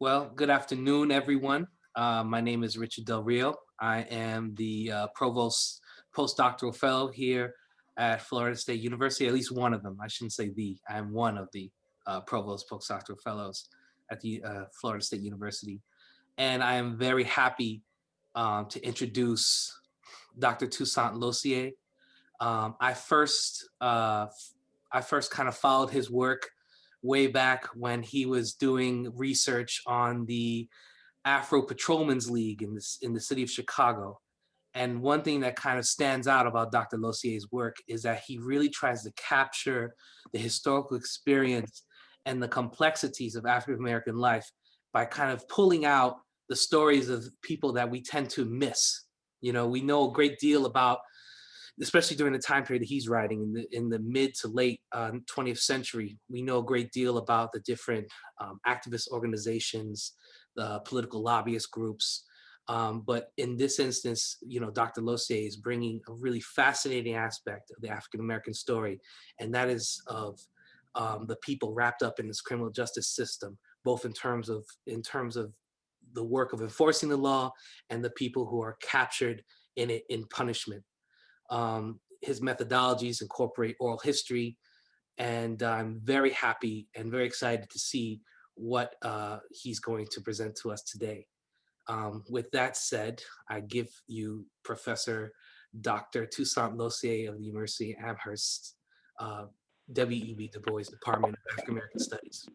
Well, good afternoon, everyone. My name is Richard Del Rio. I am the Provost Postdoctoral Fellow here at Florida State University, at least one of them. I shouldn't say the, I'm one of the Provost Postdoctoral Fellows at the Florida State University. And I am very happy to introduce Dr. Toussaint Losier. I first kind of followed his work way back when he was doing research on the Afro Patrolmen's League in the city of Chicago. And one thing that kind of stands out about Dr. Losier's work is that he really tries to capture the historical experience and the complexities of African American life by kind of pulling out the stories of people that we tend to miss. You know, we know a great deal about, especially during the time period that he's writing in the mid to late 20th century. We know a great deal about the different activist organizations, the political lobbyist groups. But in this instance, you know, Dr. Losier is bringing a really fascinating aspect of the African American story, and that is of the people wrapped up in this criminal justice system, both in terms of the work of enforcing the law and the people who are captured in it in punishment. His methodologies incorporate oral history, and I'm very happy and very excited to see what he's going to present to us today. With that said, I give you Professor Dr. Toussaint Losier of the University of Amherst, W.E.B. Du Bois Department of African American Studies.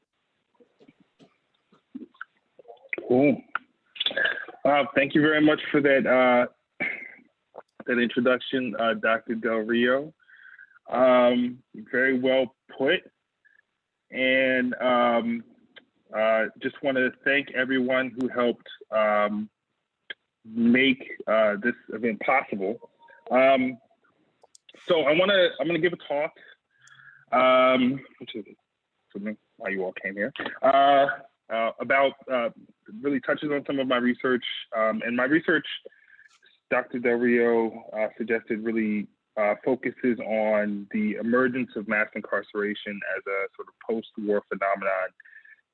Cool. Thank you very much for that introduction, Dr. Del Rio. Very well put. And just want to thank everyone who helped make this event possible. So I'm gonna give a talk, which is why you all came here, about really touches on some of my research. And my research, Dr. Del Rio suggested, really focuses on the emergence of mass incarceration as a sort of post-war phenomenon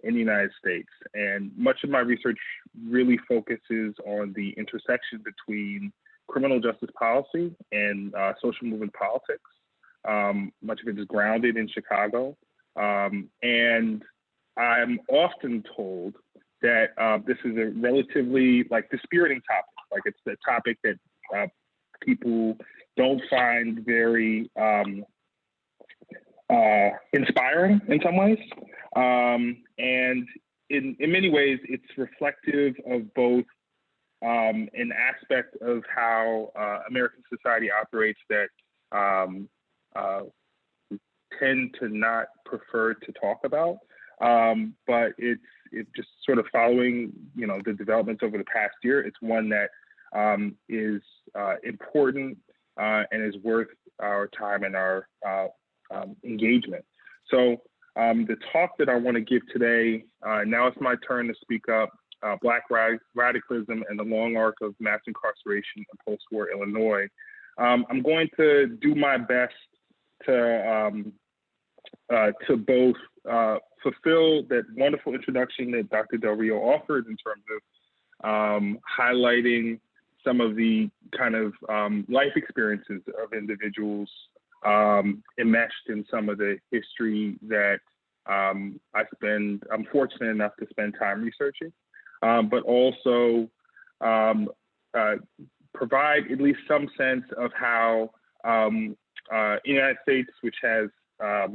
in the United States. And much of my research really focuses on the intersection between criminal justice policy and social movement politics. Much of it is grounded in Chicago. And I'm often told that this is a relatively dispiriting topic. Like, it's the topic that people don't find very inspiring in some ways. And in many ways, it's reflective of both an aspect of how American society operates that we tend to not prefer to talk about. But it's just sort of following, the developments over the past year. It's one that is important and is worth our time and our engagement. So the talk that I want to give today, now it's my turn to speak up, Black radicalism and the long arc of mass incarceration in post-war Illinois. I'm going to do my best to both fulfill that wonderful introduction that Dr. Del Rio offered in terms of highlighting some of the kind of life experiences of individuals enmeshed in some of the history that I'm fortunate enough to spend time researching, but also provide at least some sense of how the United States, which has, as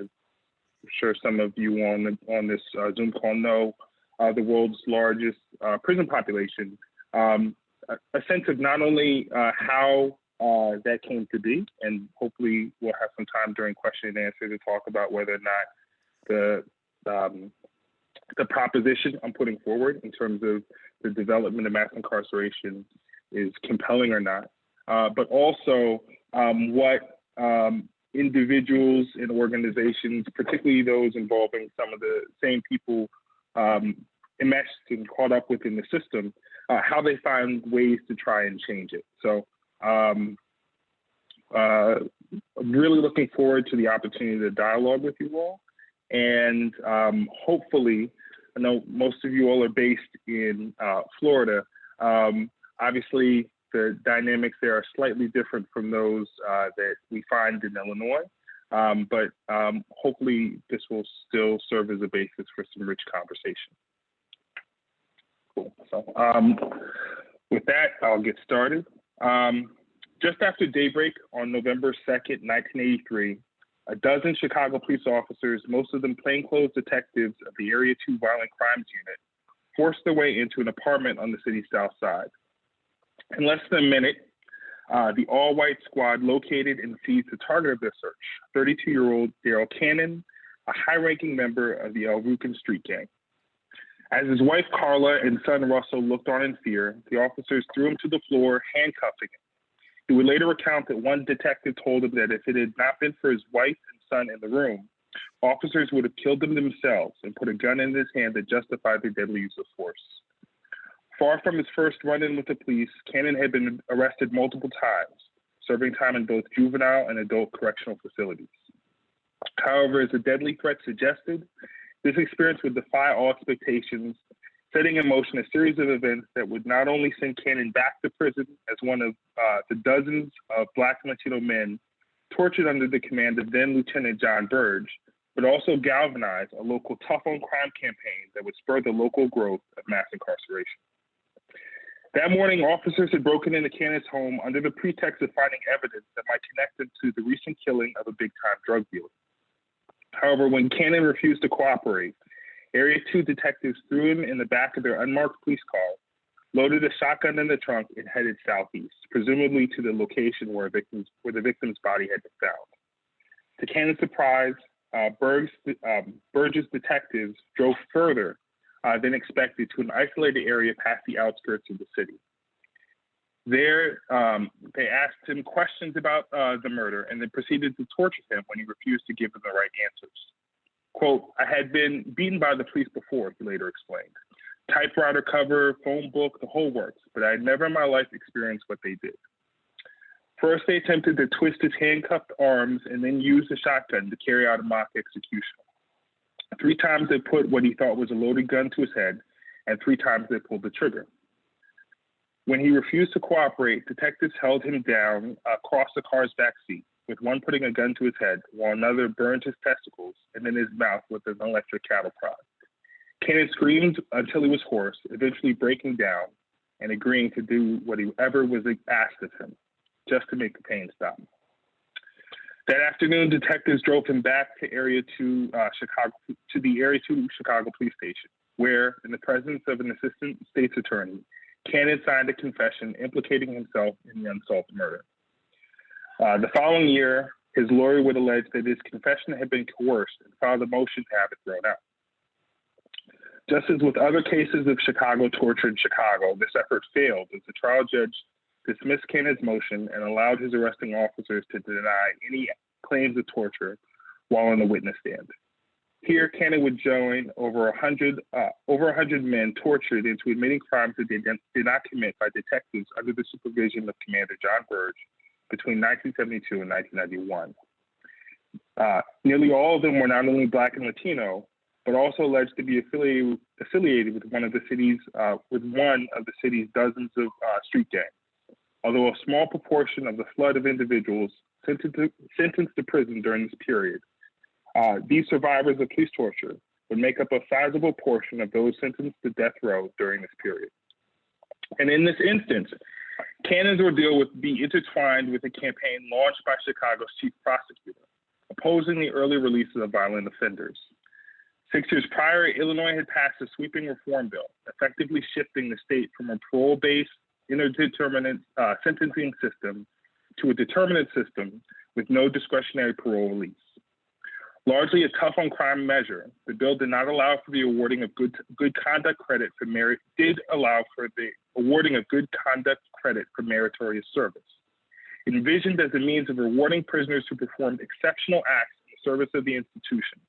I'm sure some of you on this Zoom call know, the world's largest prison population, a sense of not only how that came to be, and hopefully we'll have some time during question and answer to talk about whether or not the proposition I'm putting forward in terms of the development of mass incarceration is compelling or not, but also what individuals and organizations, particularly those involving some of the same people enmeshed and caught up within the system, how they find ways to try and change it. So I'm really looking forward to the opportunity to dialogue with you all, and hopefully I know most of you all are based in Florida. Obviously, the dynamics there are slightly different from those that we find in Illinois, but hopefully this will still serve as a basis for some rich conversation. Cool. So with that, I'll get started. Just after daybreak on November 2nd, 1983, a dozen Chicago police officers, most of them plainclothes detectives of the Area 2 Violent Crimes Unit, forced their way into an apartment on the city's south side. In less than a minute, the all-white squad located and seized the target of their search, 32-year-old Daryl Cannon, a high-ranking member of the El Rucan street gang. As his wife Carla and son Russell looked on in fear, the officers threw him to the floor, handcuffing him. He would later recount that one detective told him that if it had not been for his wife and son in the room, officers would have killed them themselves and put a gun in his hand that justified their deadly use of force. Far from his first run-in with the police, Cannon had been arrested multiple times, serving time in both juvenile and adult correctional facilities. However, as the deadly threat suggested, this experience would defy all expectations, setting in motion a series of events that would not only send Cannon back to prison as one of the dozens of Black and Latino men tortured under the command of then Lieutenant John Burge, but also galvanize a local tough on crime campaign that would spur the local growth of mass incarceration. That morning, officers had broken into Cannon's home under the pretext of finding evidence that might connect them to the recent killing of a big-time drug dealer. However, when Cannon refused to cooperate, Area 2 detectives threw him in the back of their unmarked police car, loaded a shotgun in the trunk, and headed southeast, presumably to the location where the victim's body had been found. To Cannon's surprise, Burge's detectives drove further than expected to an isolated area past the outskirts of the city. There, they asked him questions about the murder and then proceeded to torture him when he refused to give them the right answers. Quote, "I had been beaten by the police before," he later explained. "Typewriter cover, phone book, the whole works, but I had never in my life experienced what they did." First, they attempted to twist his handcuffed arms and then used a shotgun to carry out a mock execution. 3 times they put what he thought was a loaded gun to his head, and 3 times they pulled the trigger. When he refused to cooperate, detectives held him down across the car's back seat, with one putting a gun to his head while another burned his testicles and in his mouth with an electric cattle prod. Cannon screamed until he was hoarse, eventually breaking down and agreeing to do whatever was asked of him, just to make the pain stop. That afternoon, detectives drove him back to the Area 2 Chicago Police Station, where, in the presence of an assistant state's attorney, Cannon signed a confession implicating himself in the unsolved murder. The following year, his lawyer would allege that his confession had been coerced and filed a motion to have it thrown out. Just as with other cases of Chicago torture in Chicago, this effort failed as the trial judge dismissed Cannon's motion and allowed his arresting officers to deny any claims of torture while on the witness stand. Here, Cannon would join over 100 men tortured into admitting crimes that they did not commit by detectives under the supervision of Commander John Burge between 1972 and 1991. Nearly all of them were not only Black and Latino, but also alleged to be affiliated with one of the city's dozens of street gangs. Although a small proportion of the flood of individuals sentenced to prison during this period, these survivors of police torture would make up a sizable portion of those sentenced to death row during this period. And in this instance, Cannon's ordeal would be intertwined with a campaign launched by Chicago's chief prosecutor, opposing the early releases of violent offenders. 6 years prior, Illinois had passed a sweeping reform bill, effectively shifting the state from a parole-based indeterminate sentencing system to a determinate system with no discretionary parole release. Largely a tough on crime measure, the bill did not allow for the awarding of good conduct credit for meritorious service. Envisioned as a means of rewarding prisoners who performed exceptional acts in the service of the institution,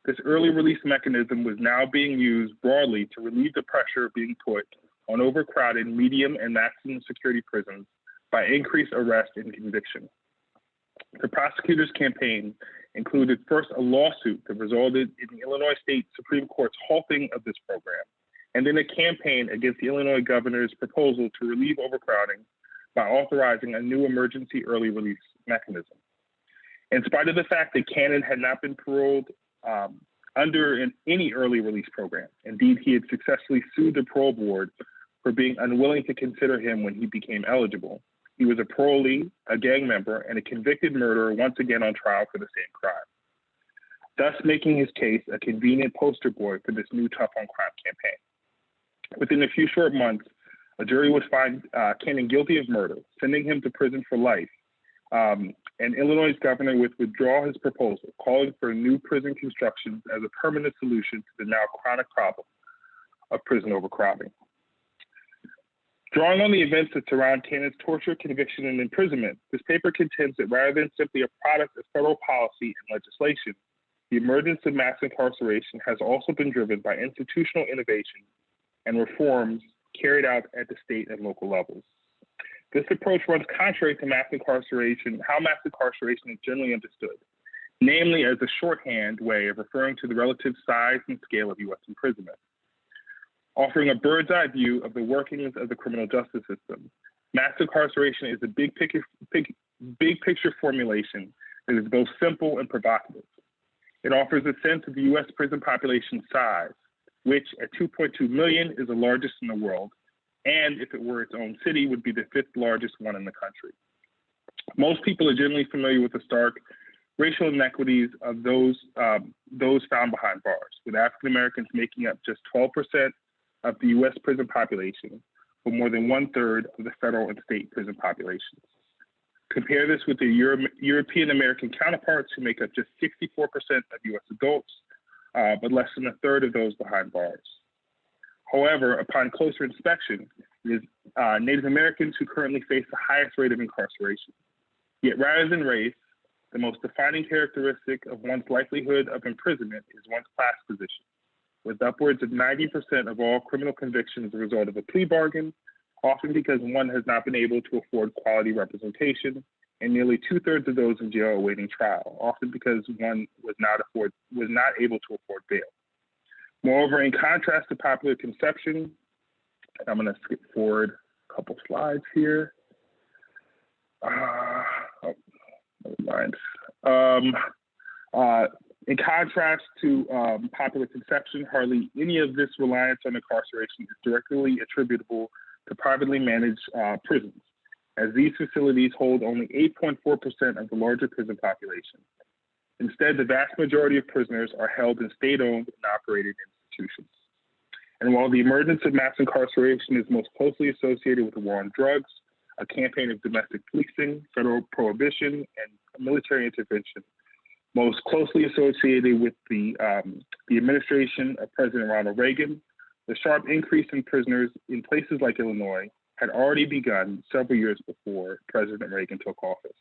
this early release mechanism was now being used broadly to relieve the pressure being put on overcrowded medium and maximum security prisons by increased arrest and conviction. The prosecutor's campaign included first a lawsuit that resulted in the Illinois State Supreme Court's halting of this program, and then a campaign against the Illinois governor's proposal to relieve overcrowding by authorizing a new emergency early release mechanism. In spite of the fact that Cannon had not been paroled under any early release program, indeed, he had successfully sued the parole board for being unwilling to consider him when he became eligible. He was a parolee, a gang member, and a convicted murderer once again on trial for the same crime, thus making his case a convenient poster boy for this new tough on crime campaign. Within a few short months, a jury would find Cannon guilty of murder, sending him to prison for life, and Illinois' governor would withdraw his proposal, calling for new prison construction as a permanent solution to the now chronic problem of prison overcrowding. Drawing on the events that surround Cannon's torture, conviction, and imprisonment, this paper contends that rather than simply a product of federal policy and legislation, the emergence of mass incarceration has also been driven by institutional innovation and reforms carried out at the state and local levels. This approach runs contrary to mass incarceration, how mass incarceration is generally understood, namely as a shorthand way of referring to the relative size and scale of U.S. imprisonment. Offering a bird's eye view of the workings of the criminal justice system, mass incarceration is a big picture formulation that is both simple and provocative. It offers a sense of the U.S. prison population size, which at 2.2 million is the largest in the world, and if it were its own city, would be the 5th largest one in the country. Most people are generally familiar with the stark racial inequities of those found behind bars, with African Americans making up just 12% of the U.S. prison population, but more than 1/3 of the federal and state prison populations. Compare this with the European American counterparts, who make up just 64% of U.S. adults, but less than 1/3 of those behind bars. However, upon closer inspection, it is Native Americans who currently face the highest rate of incarceration. Yet rather than race, the most defining characteristic of one's likelihood of imprisonment is one's class position, with upwards of 90% of all criminal convictions as a result of a plea bargain, often because one has not been able to afford quality representation, and nearly 2/3 of those in jail awaiting trial, often because one was not able to afford bail. Moreover, in contrast to popular conception, and I'm going to skip forward a couple slides here. Never mind. In contrast to popular conception, hardly any of this reliance on incarceration is directly attributable to privately managed prisons, as these facilities hold only 8.4% of the larger prison population. Instead, the vast majority of prisoners are held in state-owned and operated institutions. And while the emergence of mass incarceration is most closely associated with the war on drugs, a campaign of domestic policing, federal prohibition, and military intervention, most closely associated with the administration of President Ronald Reagan, the sharp increase in prisoners in places like Illinois had already begun several years before President Reagan took office.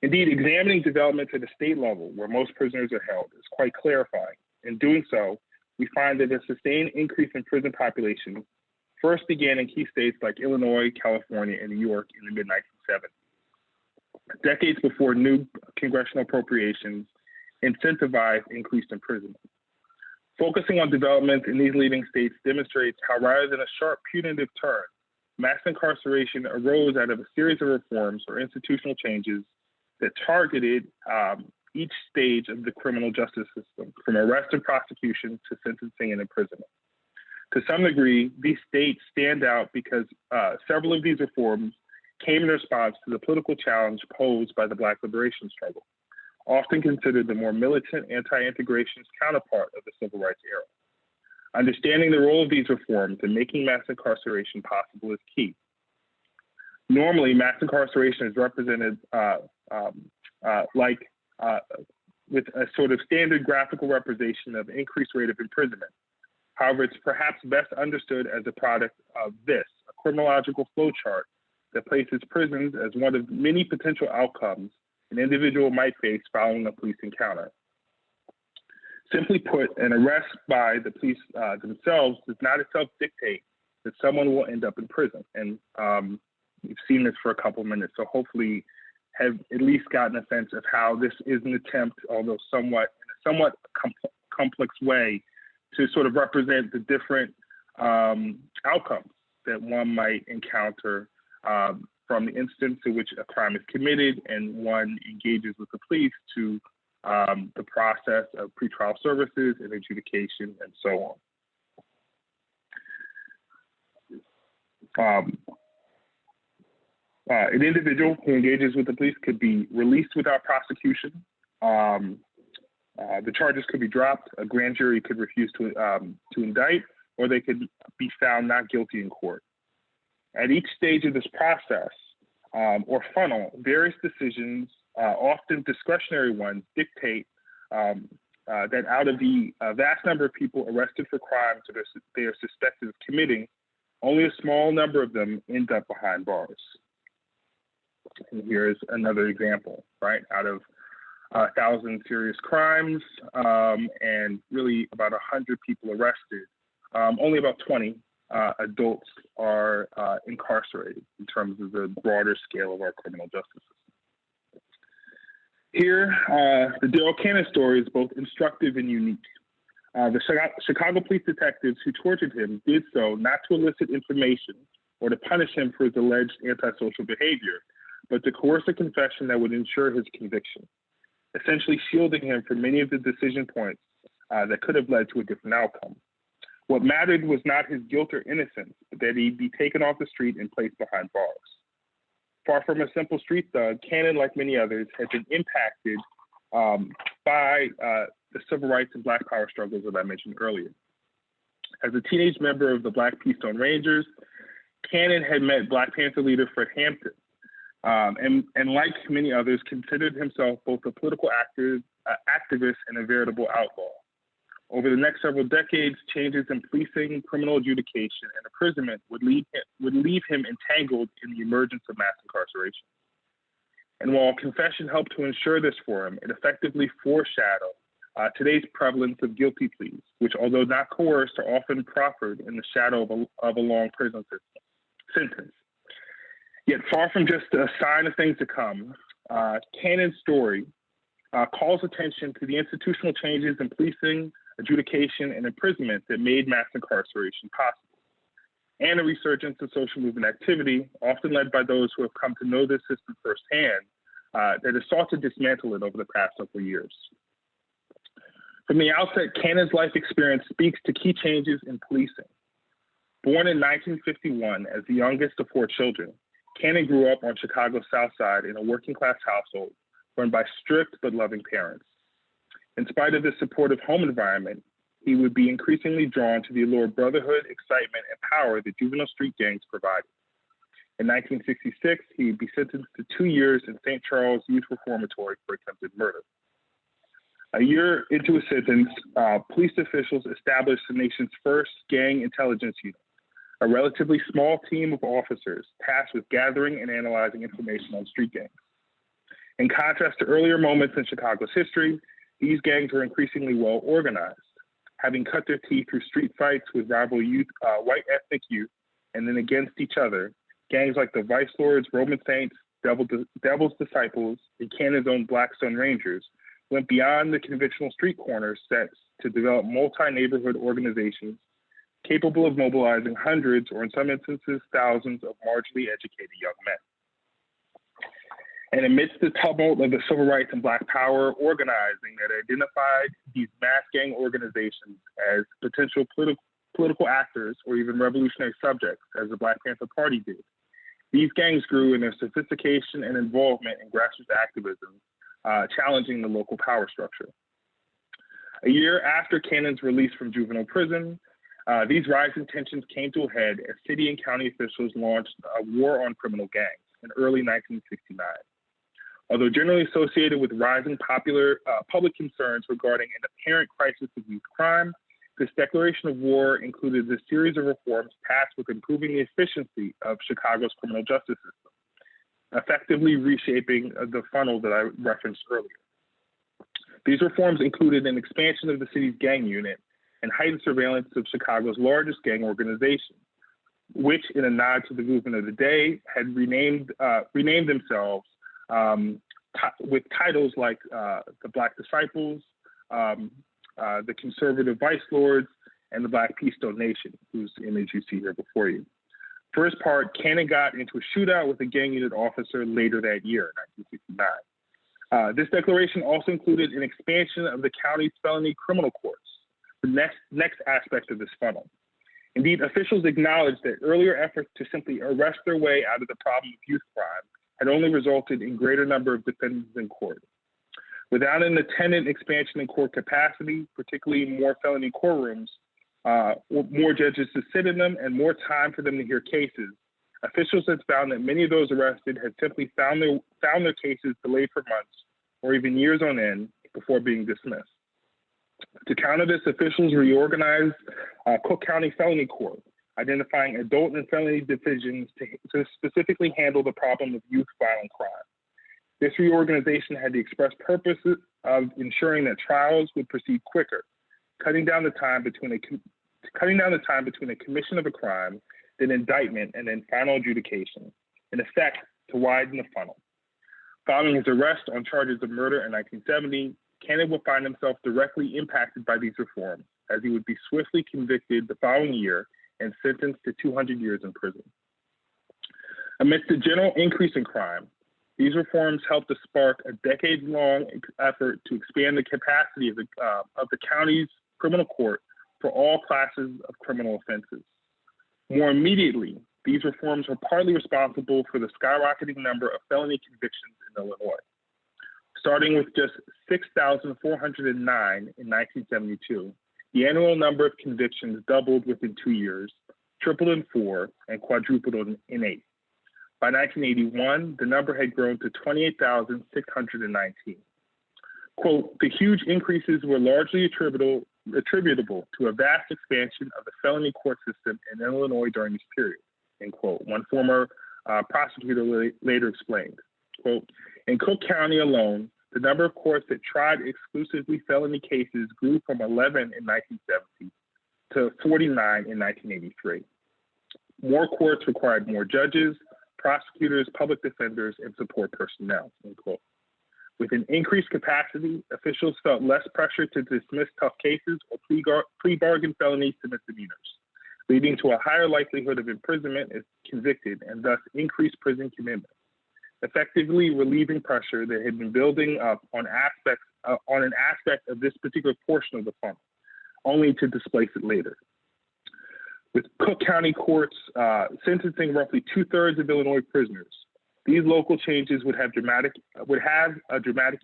Indeed, examining developments at the state level, where most prisoners are held, is quite clarifying. In doing so, we find that a sustained increase in prison population first began in key states like Illinois, California, and New York in the mid-1970s. Decades before new congressional appropriations incentivized increased imprisonment. Focusing on developments in these leading states demonstrates how, rather than a sharp punitive turn, mass incarceration arose out of a series of reforms or institutional changes that targeted each stage of the criminal justice system, from arrest and prosecution to sentencing and imprisonment. To some degree, these states stand out because several of these reforms came in response to the political challenge posed by the Black liberation struggle, often considered the more militant anti-integrationist counterpart of the Civil Rights era. Understanding the role of these reforms in making mass incarceration possible is key. Normally, mass incarceration is represented with a sort of standard graphical representation of increased rate of imprisonment. However, it's perhaps best understood as a product of this, a chronological flowchart that places prisons as one of many potential outcomes an individual might face following a police encounter. Simply put, an arrest by the police themselves does not itself dictate that someone will end up in prison. And we've seen this for a couple minutes, so hopefully have at least gotten a sense of how this is an attempt, although somewhat complex way, to sort of represent the different outcomes that one might encounter from the instance in which a crime is committed and one engages with the police to the process of pretrial services and adjudication and so on. An individual who engages with the police could be released without prosecution. The charges could be dropped. A grand jury could refuse to indict, or they could be found not guilty in court. At each stage of this process or funnel, various decisions, often discretionary ones, dictate that out of the vast number of people arrested for crimes that they are suspected of committing, only a small number of them end up behind bars. And here's another example, right? Out of 1,000 serious crimes and really about 100 people arrested, only about 20 adults are incarcerated in terms of the broader scale of our criminal justice system. Here, the Daryl Cannon story is both instructive and unique. The Chicago police detectives who tortured him did so not to elicit information or to punish him for his alleged antisocial behavior, but to coerce a confession that would ensure his conviction, essentially shielding him from many of the decision points that could have led to a different outcome. What mattered was not his guilt or innocence, but that he be taken off the street and placed behind bars. Far from a simple street thug, Cannon, like many others, had been impacted by the civil rights and Black power struggles that I mentioned earlier. As a teenage member of the Black Keystone Rangers, Cannon had met Black Panther leader Fred Hampton, and like many others, considered himself both a political activist and a veritable outlaw. Over the next several decades, changes in policing, criminal adjudication, and imprisonment would leave him entangled in the emergence of mass incarceration. And while confession helped to ensure this for him, it effectively foreshadowed today's prevalence of guilty pleas, which, although not coerced, are often proffered in the shadow of a long prison sentence. Yet far from just a sign of things to come, Cannon's story calls attention to the institutional changes in policing, adjudication, and imprisonment that made mass incarceration possible, and a resurgence of social movement activity, often led by those who have come to know this system firsthand, that has sought to dismantle it over the past several years. From the outset, Cannon's life experience speaks to key changes in policing. Born in 1951 as the youngest of 4 children, Cannon grew up on Chicago's South Side in a working-class household run by strict but loving parents. In spite of this supportive home environment, he would be increasingly drawn to the allure of brotherhood, excitement, and power that juvenile street gangs provided. In 1966, he would be sentenced to 2 years in St. Charles Youth Reformatory for attempted murder. A year into his sentence, police officials established the nation's first gang intelligence unit, a relatively small team of officers tasked with gathering and analyzing information on street gangs. In contrast to earlier moments in Chicago's history, these gangs were increasingly well organized, having cut their teeth through street fights with rival white ethnic youth, and then against each other. Gangs like the Vice Lords, Roman Saints, Devil's Disciples, and Cannon's own Blackstone Rangers went beyond the conventional street corner sets to develop multi-neighborhood organizations capable of mobilizing hundreds, or in some instances, thousands of marginally educated young men. And amidst the tumult of the civil rights and Black power organizing that identified these mass gang organizations as potential political actors or even revolutionary subjects, as the Black Panther Party did, these gangs grew in their sophistication and involvement in grassroots activism, challenging the local power structure. A year after Cannon's release from juvenile prison, these rising tensions came to a head as city and county officials launched a war on criminal gangs in early 1969. Although generally associated with rising public concerns regarding an apparent crisis of youth crime, this declaration of war included a series of reforms tasked with improving the efficiency of Chicago's criminal justice system, effectively reshaping the funnel that I referenced earlier. These reforms included an expansion of the city's gang unit and heightened surveillance of Chicago's largest gang organization, which, in a nod to the movement of the day, had renamed themselves with titles like the Black Disciples, the Conservative Vice Lords, and the Black Peace Nation, whose image you see here before you. First part, Cannon got into a shootout with a gang unit officer later that year, 1969. This declaration also included an expansion of the county's felony criminal courts, the next aspect of this funnel. Indeed, officials acknowledged that earlier efforts to simply arrest their way out of the problem of youth crime had only resulted in greater number of defendants in court. Without an attendant expansion in court capacity, particularly more felony courtrooms, more judges to sit in them, and more time for them to hear cases, officials had found that many of those arrested had simply found their cases delayed for months or even years on end before being dismissed. To counter this, officials reorganized Cook County Felony Court, identifying adult and felony divisions to specifically handle the problem of youth violent crime. This reorganization had the express purpose of ensuring that trials would proceed quicker, cutting down the time between a commission of a crime, then indictment, and then final adjudication, in effect, to widen the funnel. Following his arrest on charges of murder in 1970, Cannon would find himself directly impacted by these reforms, as he would be swiftly convicted the following year and sentenced to 200 years in prison. Amidst the general increase in crime, these reforms helped to spark a decades-long effort to expand the capacity of the county's criminal court for all classes of criminal offenses. More immediately, these reforms were partly responsible for the skyrocketing number of felony convictions in Illinois. Starting with just 6,409 in 1972, the annual number of convictions doubled within 2 years, tripled in 4, and quadrupled in 8. By 1981, the number had grown to 28,619. Quote, the huge increases were largely attributable to a vast expansion of the felony court system in Illinois during this period, end quote. One former prosecutor later explained, quote, in Cook County alone, the number of courts that tried exclusively felony cases grew from 11 in 1970 to 49 in 1983. More courts required more judges, prosecutors, public defenders, and support personnel, end quote. With an increased capacity, officials felt less pressure to dismiss tough cases or plea-bargain felonies to misdemeanors, leading to a higher likelihood of imprisonment if convicted and thus increased prison commitment, effectively relieving pressure that had been building up on an aspect of this particular portion of the funnel, only to displace it later. With Cook County courts sentencing roughly 2/3 of Illinois prisoners, these local changes would have a dramatic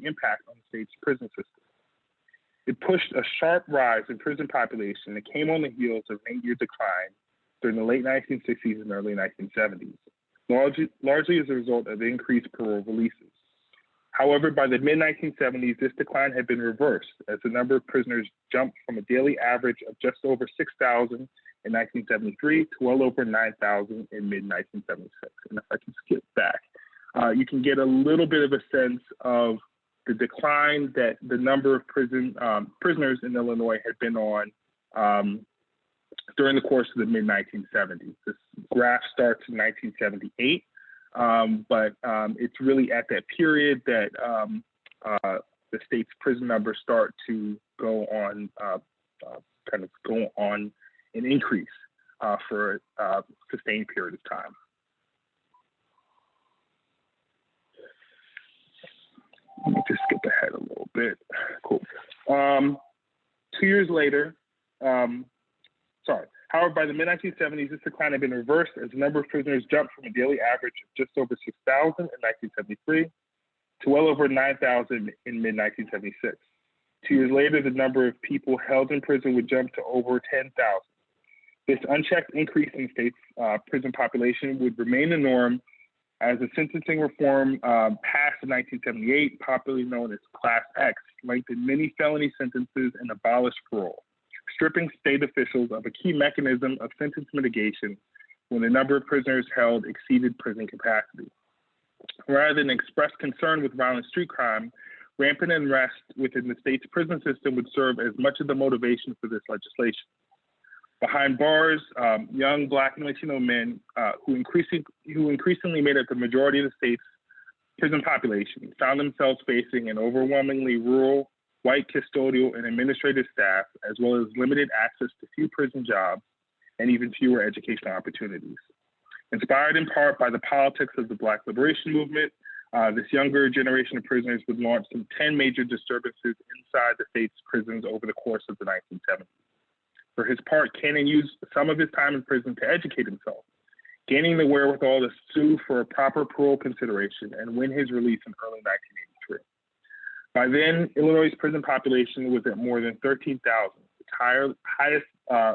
impact on the state's prison system. It pushed a sharp rise in prison population that came on the heels of an 8-year decline during the late 1960s and early 1970s, largely as a result of increased parole releases. However, by the mid-1970s, this decline had been reversed as the number of prisoners jumped from a daily average of just over 6,000 in 1973 to well over 9,000 in mid-1976. And if I can skip back, you can get a little bit of a sense of the decline that the number of prisoners in Illinois had been on during the course of the mid-1970s. This graph starts in 1978, but it's really at that period that the state's prison numbers start to go on, an increase for a sustained period of time. Let me just skip ahead a little bit. Cool. 2 years later, however, by the mid-1970s, this decline had been reversed as the number of prisoners jumped from a daily average of just over 6,000 in 1973 to well over 9,000 in mid-1976. 2 years later, the number of people held in prison would jump to over 10,000. This unchecked increase in the state's prison population would remain the norm as the sentencing reform passed in 1978, popularly known as Class X, lengthened many felony sentences and abolished parole, stripping state officials of a key mechanism of sentence mitigation when the number of prisoners held exceeded prison capacity. Rather than express concern with violent street crime, rampant unrest within the state's prison system would serve as much of the motivation for this legislation. Behind bars, young Black and Latino men who increasingly made up the majority of the state's prison population found themselves facing an overwhelmingly rural, white custodial and administrative staff, as well as limited access to few prison jobs and even fewer educational opportunities. Inspired in part by the politics of the Black liberation movement, this younger generation of prisoners would launch some 10 major disturbances inside the state's prisons over the course of the 1970s. For his part, Cannon used some of his time in prison to educate himself, gaining the wherewithal to sue for a proper parole consideration and win his release in early 1983. By then, Illinois' prison population was at more than 13,000, the highest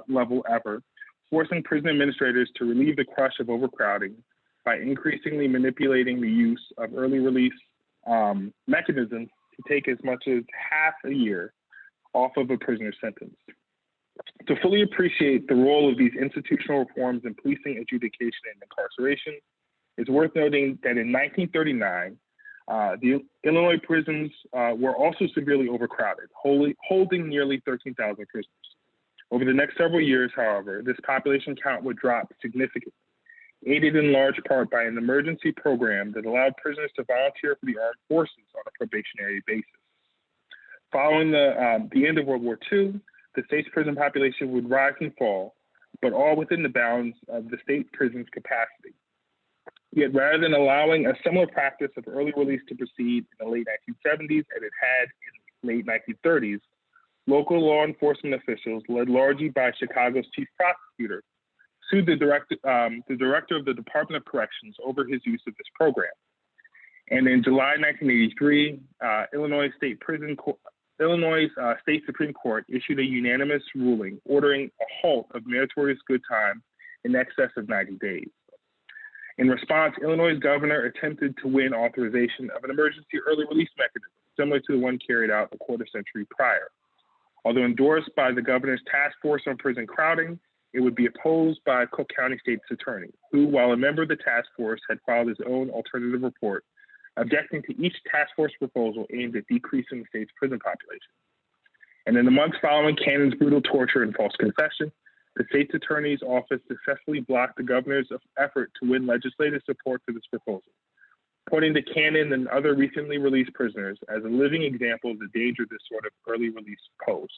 level ever, forcing prison administrators to relieve the crush of overcrowding by increasingly manipulating the use of early release mechanisms to take as much as half a year off of a prisoner's sentence. To fully appreciate the role of these institutional reforms in policing, adjudication, and incarceration, it's worth noting that in 1939, the Illinois prisons were also severely overcrowded, holding nearly 13,000 prisoners. Over the next several years, however, this population count would drop significantly, aided in large part by an emergency program that allowed prisoners to volunteer for the armed forces on a probationary basis. Following the end of World War II, the state's prison population would rise and fall, but all within the bounds of the state prison's capacity. Yet rather than allowing a similar practice of early release to proceed in the late 1970s as it had in the late 1930s, local law enforcement officials, led largely by Chicago's chief prosecutor, sued the director of the Department of Corrections over his use of this program. And in July 1983, Illinois State Supreme Court issued a unanimous ruling ordering a halt of meritorious good time in excess of 90 days. In response, Illinois' governor attempted to win authorization of an emergency early release mechanism, similar to the one carried out a quarter century prior. Although endorsed by the governor's task force on prison crowding, it would be opposed by Cook County State's attorney, who, while a member of the task force, had filed his own alternative report, objecting to each task force proposal aimed at decreasing the state's prison population. And in the months following Cannon's brutal torture and false confession, the state's attorney's office successfully blocked the governor's effort to win legislative support for this proposal, pointing to Cannon and other recently released prisoners as a living example of the danger this sort of early release posed.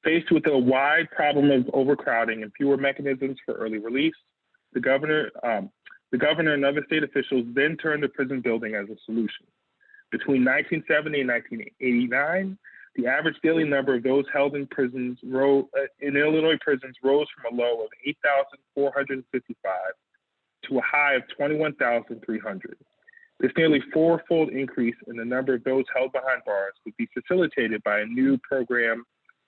Faced with a wide problem of overcrowding and fewer mechanisms for early release, the governor and other state officials then turned to prison building as a solution. Between 1970 and 1989, the average daily number of those held in prisons in Illinois prisons rose from a low of 8,455 to a high of 21,300. This nearly four-fold increase in the number of those held behind bars would be facilitated by a new program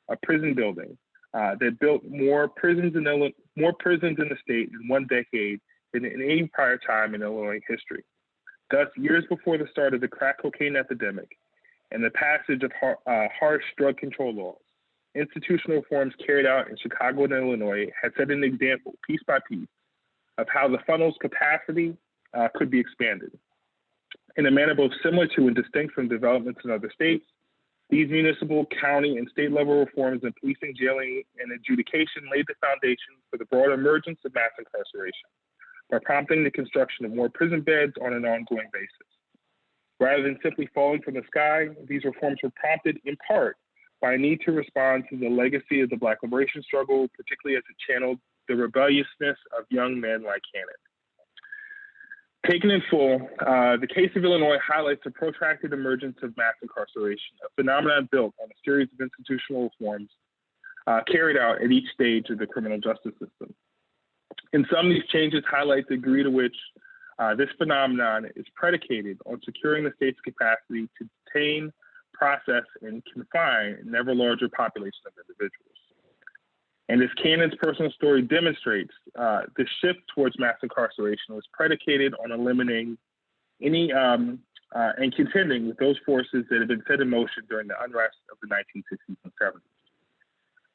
of prison building that built more prisons in the state in one decade than in any prior time in Illinois history. Thus, years before the start of the crack cocaine epidemic and the passage of harsh drug control laws, institutional reforms carried out in Chicago and Illinois had set an example, piece by piece, of how the funnel's capacity could be expanded. In a manner both similar to and distinct from developments in other states, these municipal, county, and state level reforms in policing, jailing, and adjudication laid the foundation for the broad emergence of mass incarceration by prompting the construction of more prison beds on an ongoing basis. Rather than simply falling from the sky, these reforms were prompted in part by a need to respond to the legacy of the Black liberation struggle, particularly as it channeled the rebelliousness of young men like Cannon. Taken in full, the case of Illinois highlights the protracted emergence of mass incarceration, a phenomenon built on a series of institutional reforms carried out at each stage of the criminal justice system. In sum, these changes highlight the degree to which this phenomenon is predicated on securing the state's capacity to detain, process, and confine an ever larger population of individuals. And as Cannon's personal story demonstrates, the shift towards mass incarceration was predicated on eliminating any and contending with those forces that had been set in motion during the unrest of the 1960s and 70s.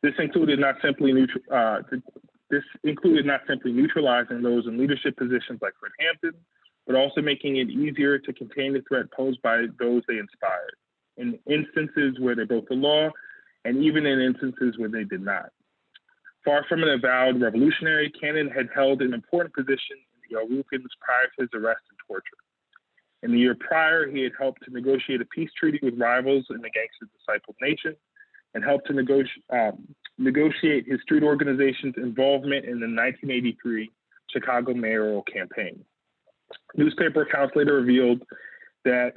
This included not simply neutralizing those in leadership positions like Fred Hampton, but also making it easier to contain the threat posed by those they inspired, in instances where they broke the law, and even in instances where they did not. Far from an avowed revolutionary, Cannon had held an important position in the Alukans prior to his arrest and torture. In the year prior, he had helped to negotiate a peace treaty with rivals in the Gangster Disciple Nation and helped to negotiate his street organization's involvement in the 1983 Chicago mayoral campaign. Newspaper accounts later revealed that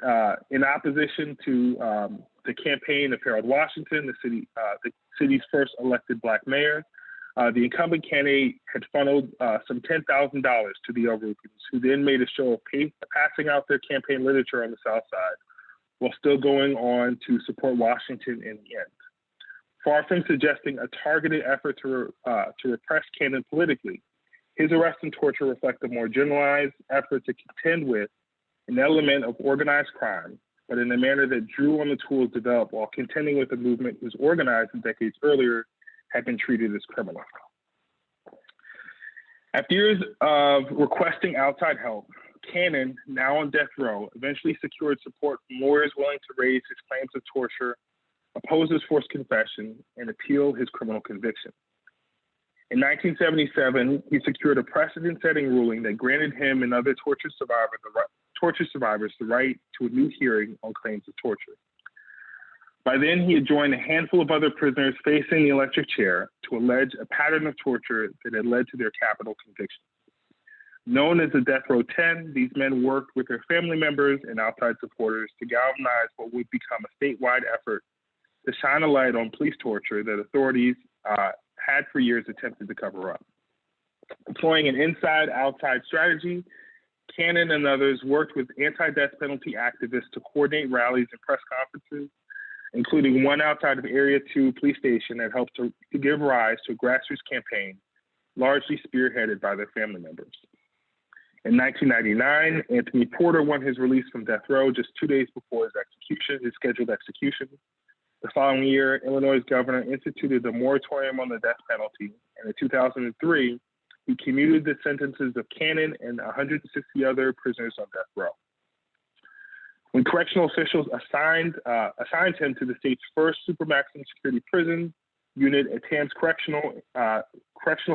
in opposition to the campaign of Harold Washington, the city's first elected Black mayor, the incumbent candidate had funneled some $10,000 to the Elrukans, who then made a show of passing out their campaign literature on the South Side, while still going on to support Washington in the end. Far from suggesting a targeted effort to repress Cannon politically, his arrest and torture reflect a more generalized effort to contend with an element of organized crime, but in a manner that drew on the tools developed while contending with a movement whose organized decades earlier had been treated as criminal. After years of requesting outside help, Cannon, now on death row, eventually secured support from lawyers willing to raise his claims of torture, oppose his forced confession, and appeal his criminal conviction. In 1977, he secured a precedent-setting ruling that granted him and other torture survivors the right to a new hearing on claims of torture. By then, he had joined a handful of other prisoners facing the electric chair to allege a pattern of torture that had led to their capital convictions. Known as the Death Row 10, these men worked with their family members and outside supporters to galvanize what would become a statewide effort to shine a light on police torture that authorities had for years attempted to cover up. Employing an inside-outside strategy, Cannon and others worked with anti-death penalty activists to coordinate rallies and press conferences, including one outside of Area 2 police station that helped to give rise to a grassroots campaign, largely spearheaded by their family members. In 1999, Anthony Porter won his release from death row just 2 days before his scheduled execution. The following year, Illinois' governor instituted a moratorium on the death penalty, and in 2003, he commuted the sentences of Cannon and 160 other prisoners on death row. When correctional officials assigned him to the state's first supermaximum security prison unit at Tams Correctional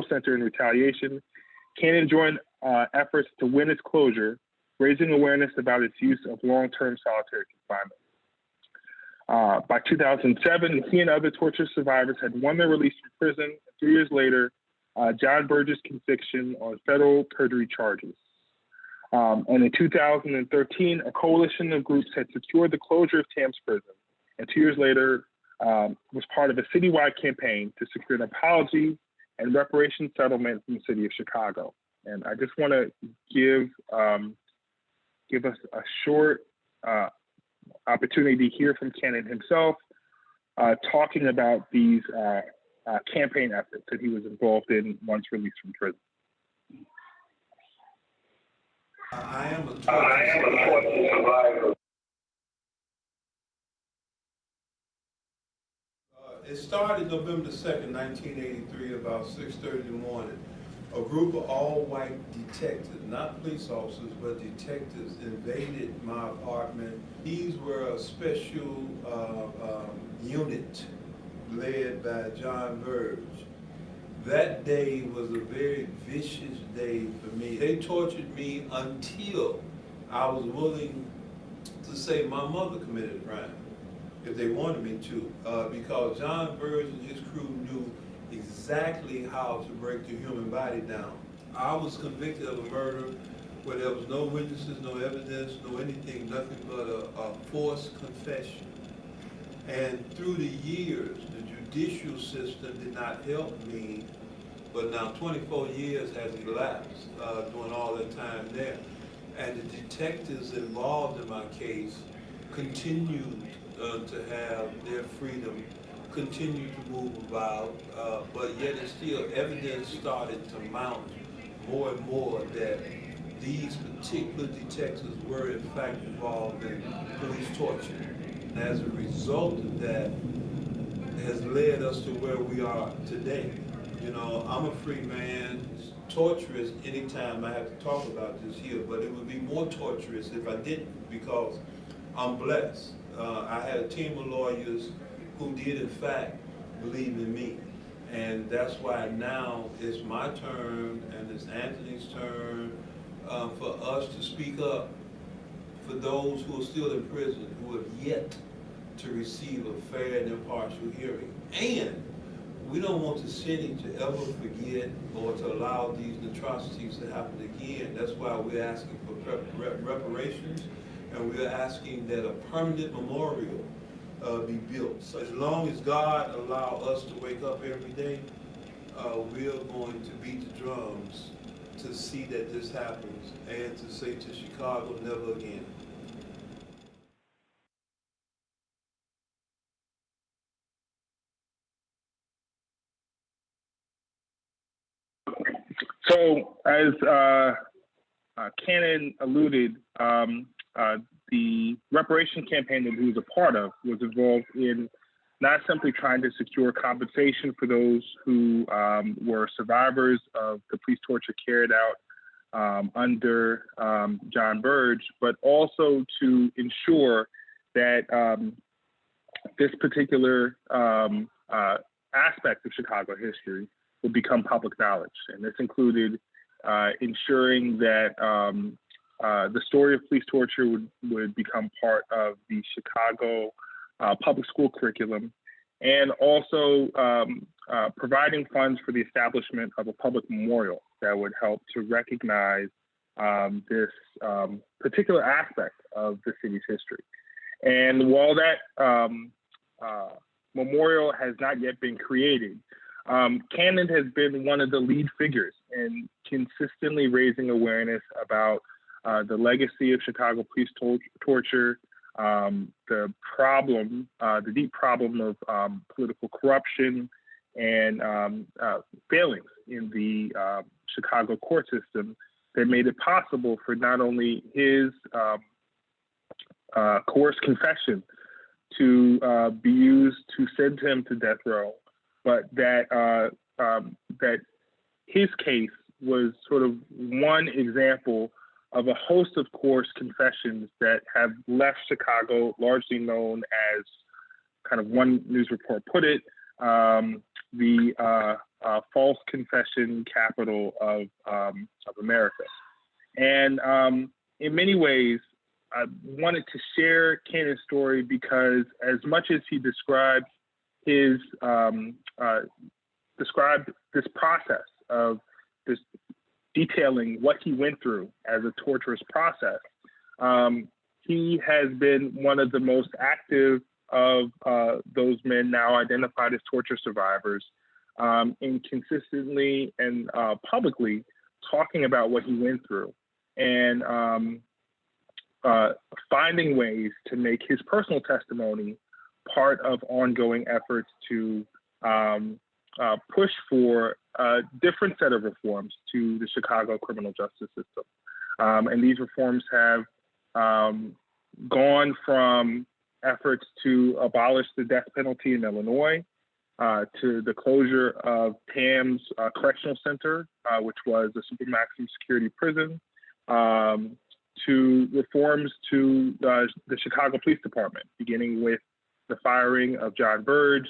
Center in retaliation, Cannon joined efforts to win its closure, raising awareness about its use of long-term solitary confinement. By 2007, he and other torture survivors had won their release from prison, and 3 years later, John Burge's conviction on federal perjury charges. And in 2013, a coalition of groups had secured the closure of Tams Prison, and 2 years later was part of a citywide campaign to secure an apology and reparation settlement from the city of Chicago. And I just want to give us a short opportunity to hear from Cannon himself, talking about these campaign efforts that he was involved in once released from prison. I am a torture survivor. It started November 2nd, 1983, about 6:30 in the morning. A group of all-white detectives, not police officers, but detectives, invaded my apartment. These were a special unit led by John Burge. That day was a very vicious day for me. They tortured me until I was willing to say my mother committed a crime, if they wanted me to, because John Burge and his crew knew exactly how to break the human body down. I was convicted of a murder where there was no witnesses, no evidence, no anything, nothing but a forced confession. And through the years, the judicial system did not help me, but now 24 years has elapsed during all that time there. And the detectives involved in my case continued to have their freedom, continued to move about, but yet it's still evidence started to mount more and more that these particular detectives were in fact involved in police torture. And as a result of that, has led us to where we are today. You know, I'm a free man. It's torturous anytime I have to talk about this here, but it would be more torturous if I didn't, because I'm blessed. I had a team of lawyers who did in fact believe in me. And that's why now it's my turn and it's Anthony's turn for us to speak up for those who are still in prison, who have yet to receive a fair and impartial hearing. And we don't want the city to ever forget or to allow these atrocities to happen again. That's why we're asking for reparations, and we're asking that a permanent memorial be built. So as long as God allow us to wake up every day, we're going to beat the drums to see that this happens and to say to Chicago, never again. So as Cannon alluded, the reparation campaign that he was a part of was involved in not simply trying to secure compensation for those who were survivors of the police torture carried out under John Burge, but also to ensure that this particular aspect of Chicago history would become public knowledge. And this included ensuring that the story of police torture would become part of the Chicago public school curriculum, and also providing funds for the establishment of a public memorial that would help to recognize this particular aspect of the city's history. And while that memorial has not yet been created, Cannon has been one of the lead figures in consistently raising awareness about the legacy of Chicago police torture, the problem, the deep problem of political corruption and failings in the Chicago court system that made it possible for not only his coerced confession to be used to send him to death row, but that that his case was sort of one example of a host of coerced confessions that have left Chicago largely known as, kind of one news report put it, the false confession capital of America. And in many ways, I wanted to share Cannon's story because as much as he described his described this process of this detailing what he went through as a torturous process, he has been one of the most active of those men now identified as torture survivors in consistently and publicly talking about what he went through and finding ways to make his personal testimony part of ongoing efforts to push for a different set of reforms to the Chicago criminal justice system. And these reforms have gone from efforts to abolish the death penalty in Illinois to the closure of Tam's Correctional Center, which was a super maximum security prison, to reforms to the Chicago Police Department, beginning with the firing of John Burge,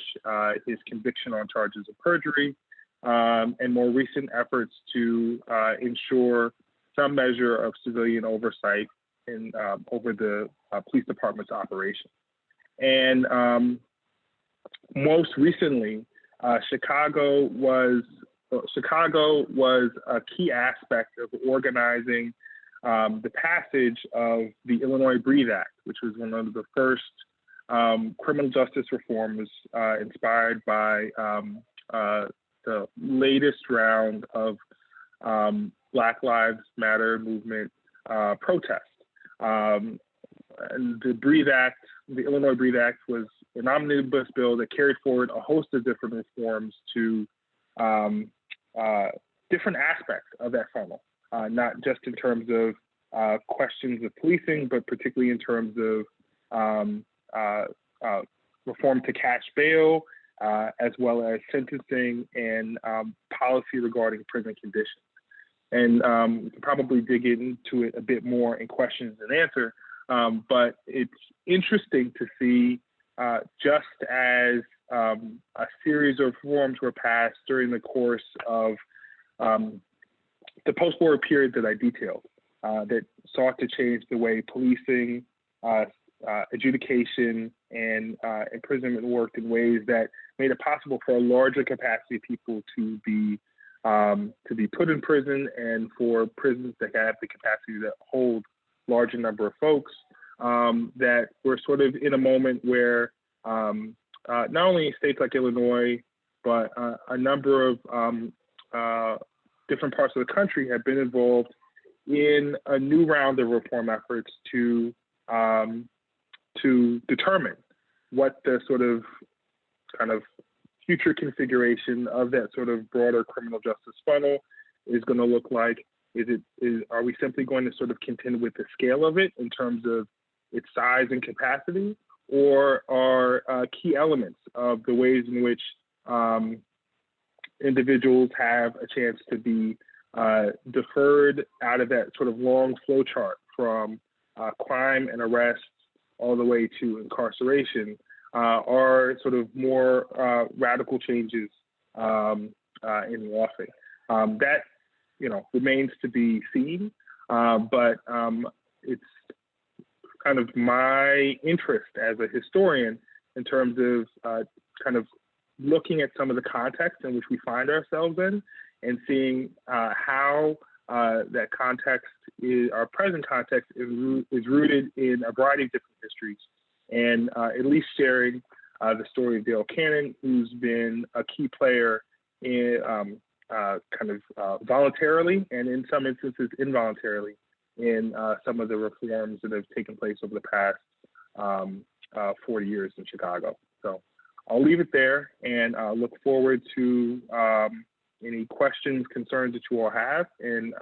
his conviction on charges of perjury, and more recent efforts to ensure some measure of civilian oversight over the police department's operation. And most recently, Chicago was a key aspect of organizing the passage of the Illinois Breathe Act, which was one of the first criminal justice reforms inspired by the latest round of Black Lives Matter movement protests. And the Breathe Act, the Illinois Breathe Act, was an omnibus bill that carried forward a host of different reforms to different aspects of that funnel, not just in terms of questions of policing, but particularly in terms of reform to cash bail, as well as sentencing and policy regarding prison conditions. And we can probably dig into it a bit more in questions and answer, but it's interesting to see just as a series of reforms were passed during the course of the post-war period that I detailed. that sought to change the way policing, adjudication, and imprisonment worked in ways that made it possible for a larger capacity of people to be put in prison, and for prisons to have the capacity to hold larger number of folks. That we're sort of in a moment where not only in states like Illinois, but a number of different parts of the country have been involved in a new round of reform efforts to determine what the sort of kind of future configuration of that sort of broader criminal justice funnel is going to look like. Are we simply going to sort of contend with the scale of it in terms of its size and capacity, or are key elements of the ways in which individuals have a chance to be deferred out of that sort of long flow chart from crime and arrest all the way to incarceration, are sort of more radical changes in the offing. That, remains to be seen, but it's kind of my interest as a historian in terms of kind of looking at some of the context in which we find ourselves in, and seeing how that context our present context is rooted in a variety of different histories, and at least sharing the story of Dale Cannon, who's been a key player in voluntarily, and in some instances involuntarily, in some of the reforms that have taken place over the past 40 years in Chicago. So I'll leave it there, and look forward to any questions, concerns that you all have, and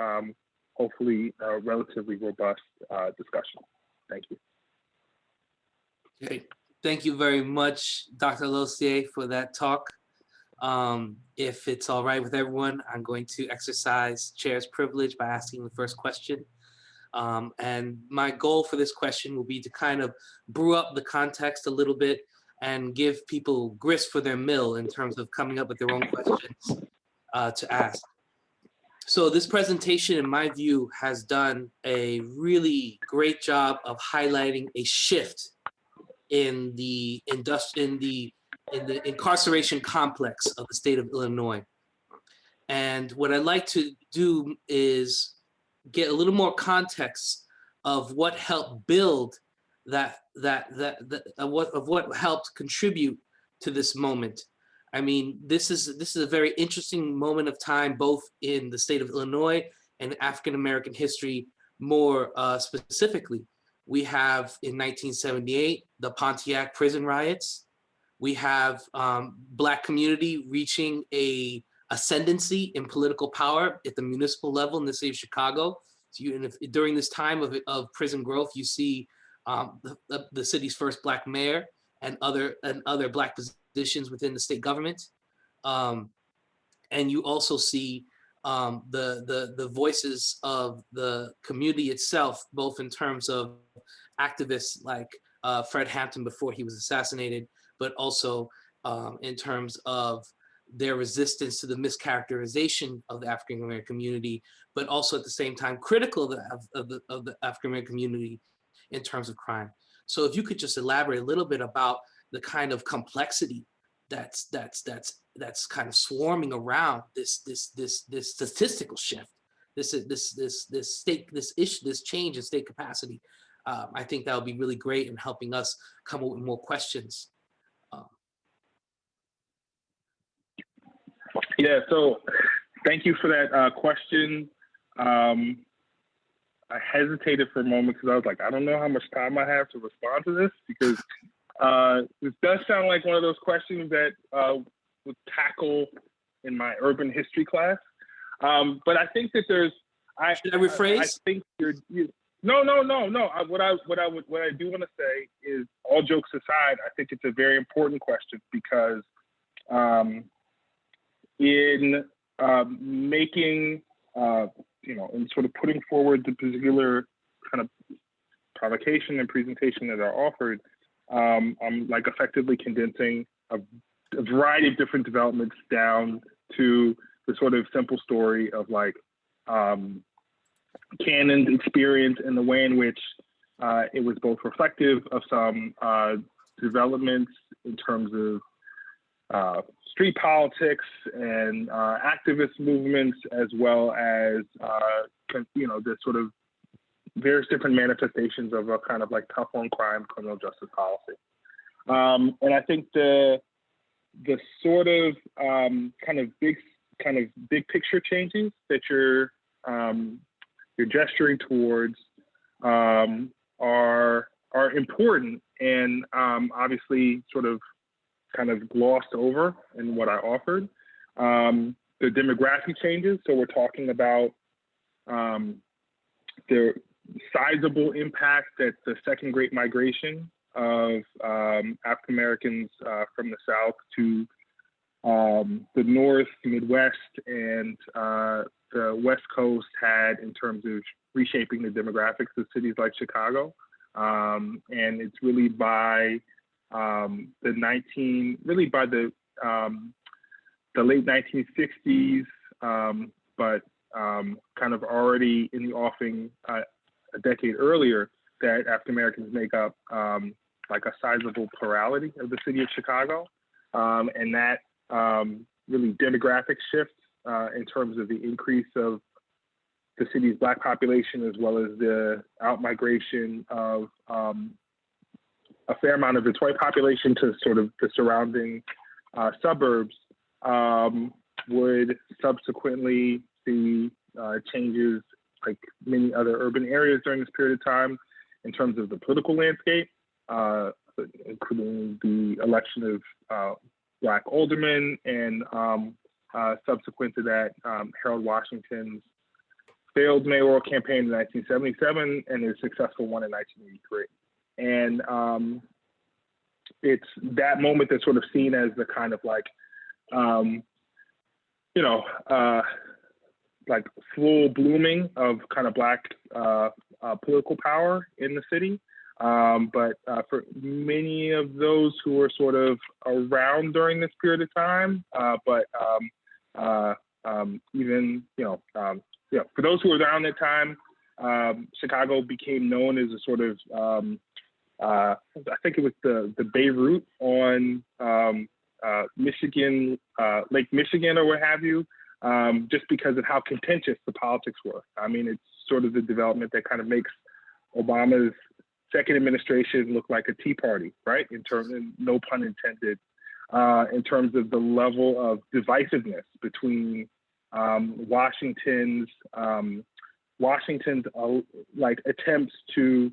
hopefully a relatively robust discussion. Thank you. Okay. Thank you very much, Dr. Losier, for that talk. If it's all right with everyone, I'm going to exercise chair's privilege by asking the first question. And my goal for this question will be to kind of brew up the context a little bit and give people grist for their mill in terms of coming up with their own questions to ask. So this presentation, in my view, has done a really great job of highlighting a shift in the incarceration complex of the state of Illinois. And what I'd like to do is get a little more context of what helped build what helped contribute to this moment. I mean, this is a very interesting moment of time, both in the state of Illinois and African American history more specifically. We have in 1978 the Pontiac prison riots. We have Black community reaching a ascendancy in political power at the municipal level in the city of Chicago. So during this time of prison growth, you see the city's first Black mayor and other Black positions within the state government, and you also see the voices of the community itself, both in terms of activists like Fred Hampton before he was assassinated, but also in terms of their resistance to the mischaracterization of the African American community, but also at the same time critical of the African American community in terms of crime. So if you could just elaborate a little bit about the kind of complexity that's kind of swarming around this statistical shift, this change in state capacity. I think that would be really great in helping us come up with more questions. Yeah, so thank you for that question. I hesitated for a moment because I was like, I don't know how much time I have to respond to this, because this does sound like one of those questions that would tackle in my urban history class. But I think that there's, should I rephrase? I think no. What I do want to say is, all jokes aside, I think it's a very important question, because in making, in sort of putting forward the particular kind of provocation and presentation that are offered, I'm like effectively condensing a variety of different developments down to the sort of simple story of like Cannon's experience and the way in which it was both reflective of some developments in terms of street politics and activist movements, as well as the sort of various different manifestations of a kind of like tough on crime criminal justice policy. And I think the sort of big picture changes that you're gesturing towards are important and obviously sort of kind of glossed over in what I offered. The demographic changes, so we're talking about the sizable impact that the second Great Migration of African Americans from the South to the North, Midwest, and the West Coast had in terms of reshaping the demographics of cities like Chicago. And it's really by the late 1960s, but kind of already in the offing a decade earlier, that African Americans make up like a sizable plurality of the city of Chicago. And that really demographic shift in terms of the increase of the city's Black population, as well as the outmigration of a fair amount of its white population to sort of the surrounding suburbs, would subsequently see changes like many other urban areas during this period of time in terms of the political landscape, including the election of Black aldermen and subsequent to that, Harold Washington's failed mayoral campaign in 1977 and his successful one in 1983. And it's that moment that's sort of seen as the kind of like, like full blooming of kind of Black political power in the city. But for many of those who were sort of around during this period of time, for those who were around that time, Chicago became known as a sort of, I think it was the Beirut on Michigan, Lake Michigan or what have you, just because of how contentious the politics were. I mean, it's sort of the development that kind of makes Obama's second administration look like a Tea Party, right? In terms of, no pun intended, in terms of the level of divisiveness between Washington's like attempts to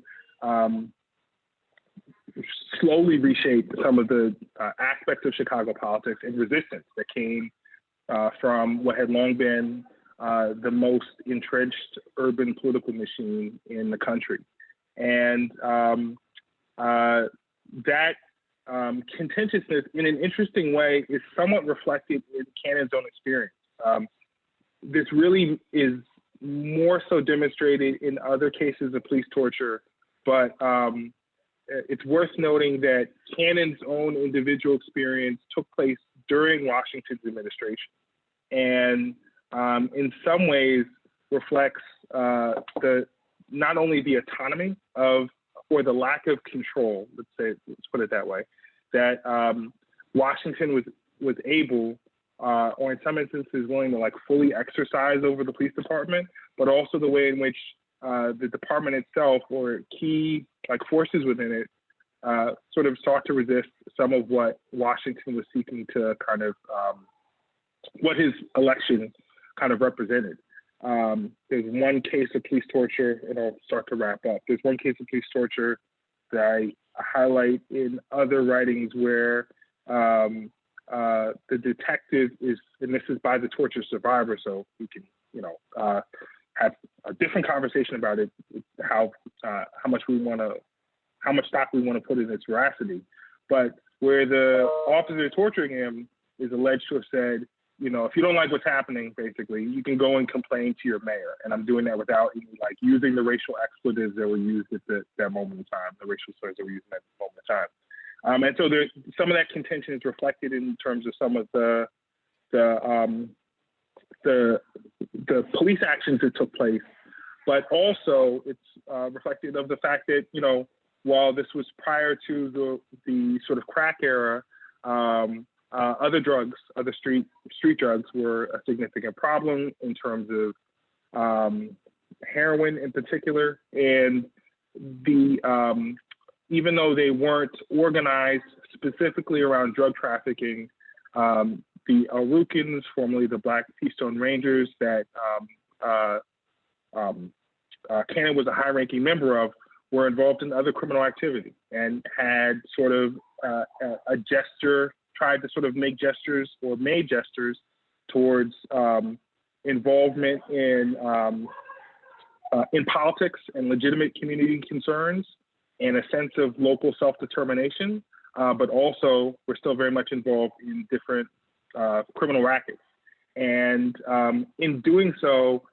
slowly reshape some of the aspects of Chicago politics and resistance that came from what had long been the most entrenched urban political machine in the country. And that contentiousness, in an interesting way, is somewhat reflected in Cannon's own experience. This really is more so demonstrated in other cases of police torture, but it's worth noting that Cannon's own individual experience took place during Washington's administration, and in some ways reflects not only the autonomy of, or the lack of control, let's put it that way, that Washington was able, or in some instances willing to like fully exercise over the police department, but also the way in which the department itself or key like forces within it sort of sought to resist some of what Washington was seeking to kind of, what his election kind of represented. There's one case of police torture, and I'll start to wrap up. There's one case of police torture that I highlight in other writings where the detective is, and this is by the torture survivor, so we can, have a different conversation about it, how much stock we want to put in its veracity, but where the officer torturing him is alleged to have said, if you don't like what's happening, basically, you can go and complain to your mayor. And I'm doing that without even like using the racial expletives that were used at that moment in time, the racial slurs that were used at that moment in time. And so there's some of that contention is reflected in terms of some of the police actions that took place, but also it's reflective of the fact that, you know, while this was prior to the sort of crack era, other drugs, other street drugs were a significant problem in terms of heroin in particular. And even though they weren't organized specifically around drug trafficking, the Araucans, formerly the Black Keystone Rangers, that Cannon was a high-ranking member of, were involved in other criminal activity and had sort of a gesture, tried to sort of make gestures or made gestures towards involvement in politics and legitimate community concerns and a sense of local self-determination, but also we're still very much involved in different criminal rackets. And in doing so,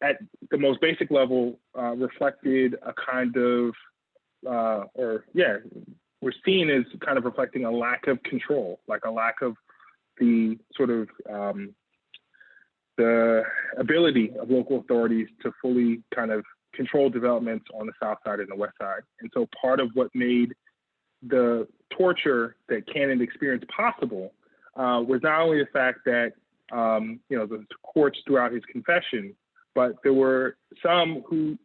at the most basic level, reflected a kind of, we're seen as kind of reflecting a lack of control, like a lack of the sort of the ability of local authorities to fully kind of control developments on the South Side and the West Side. And so part of what made the torture that Cannon experienced possible was not only the fact that, the courts throughout his confession, but there were some who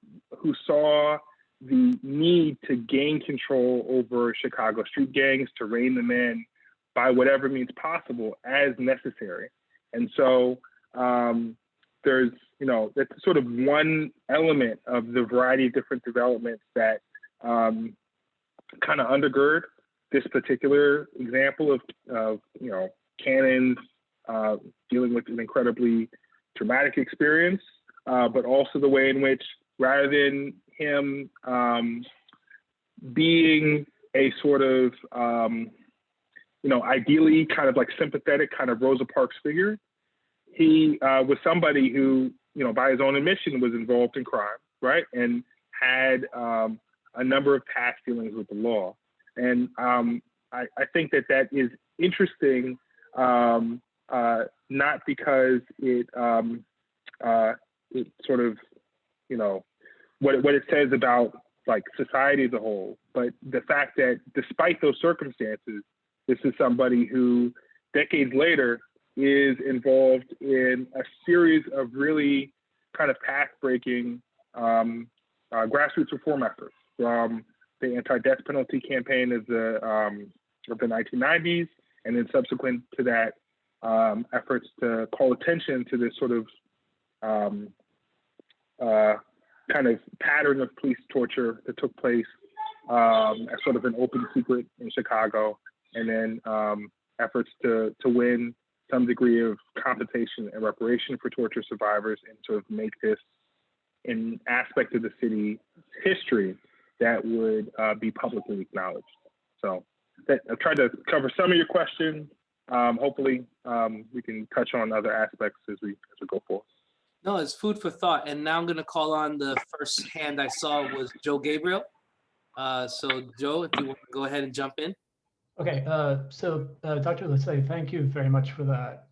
saw the need to gain control over Chicago street gangs, to rein them in by whatever means possible as necessary. And so there's, that's sort of one element of the variety of different developments that kind of undergird this particular example of Cannon's dealing with an incredibly traumatic experience, but also the way in which, rather than him being a sort of, ideally kind of like sympathetic kind of Rosa Parks figure, he was somebody who, by his own admission, was involved in crime, right? And had a number of past dealings with the law. And I think that is interesting, not because it sort of, what it says about like society as a whole, but the fact that despite those circumstances, this is somebody who decades later is involved in a series of really kind of path-breaking grassroots reform efforts, from the anti-death penalty campaign of the 1990s, and then subsequent to that, efforts to call attention to this sort of kind of pattern of police torture that took place as sort of an open secret in Chicago, and then efforts to win some degree of compensation and reparation for torture survivors, and sort of make this an aspect of the city's history that would be publicly acknowledged. So I've tried to cover some of your question. Hopefully we can touch on other aspects as we go forward. No, it's food for thought. And now I'm going to call on the first hand I saw was Joe Gabriel. So Joe, if you want to go ahead and jump in. Okay, so Dr. Losier, thank you very much for that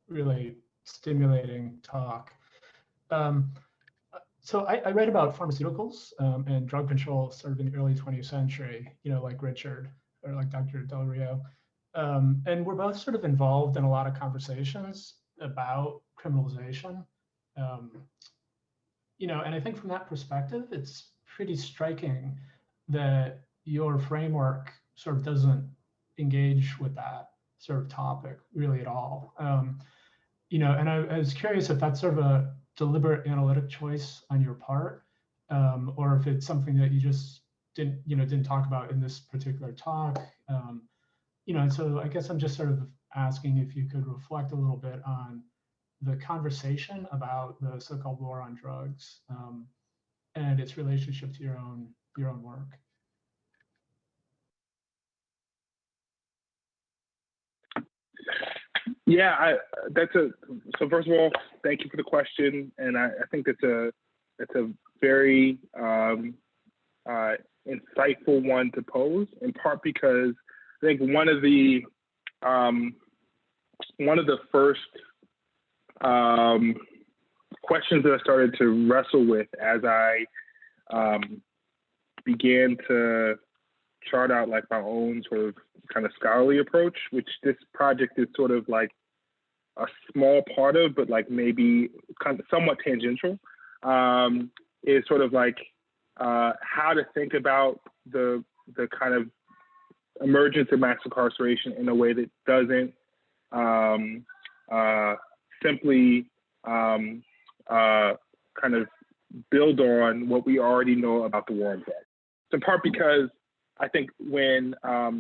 really stimulating talk. So I read about pharmaceuticals and drug control sort of in the early 20th century, like Richard or like Dr. Del Rio. And we're both sort of involved in a lot of conversations about criminalization. And I think from that perspective, it's pretty striking that your framework sort of doesn't engage with that sort of topic really at all. And I was curious if that's sort of a deliberate analytic choice on your part, or if it's something that you just didn't talk about in this particular talk. And so I guess I'm just sort of asking if you could reflect a little bit on the conversation about the so-called war on drugs and its relationship to your own work. Yeah, so first of all, thank you for the question, and I think that's a very insightful one to pose, in part because I think one of the first questions that I started to wrestle with as I began to chart out like my own sort of kind of scholarly approach, which this project is sort of like a small part of, but like maybe kind of somewhat tangential, is sort of like how to think about the kind of emergence of mass incarceration in a way that doesn't simply kind of build on what we already know about the war on drugs. In part because I think when I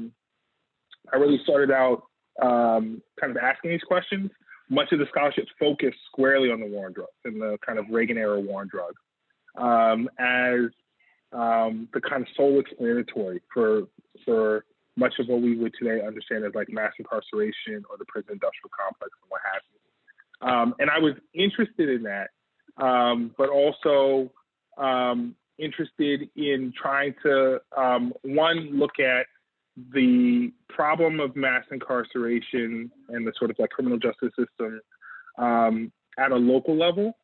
really started out kind of asking these questions, much of the scholarship focused squarely on the war on drugs and the kind of Reagan-era war on drugs as the kind of sole explanatory for much of what we would today understand as like mass incarceration or the prison industrial complex and what have you. And I was interested in that, but also interested in trying to, one, look at the problem of mass incarceration and the sort of like criminal justice system at a local level,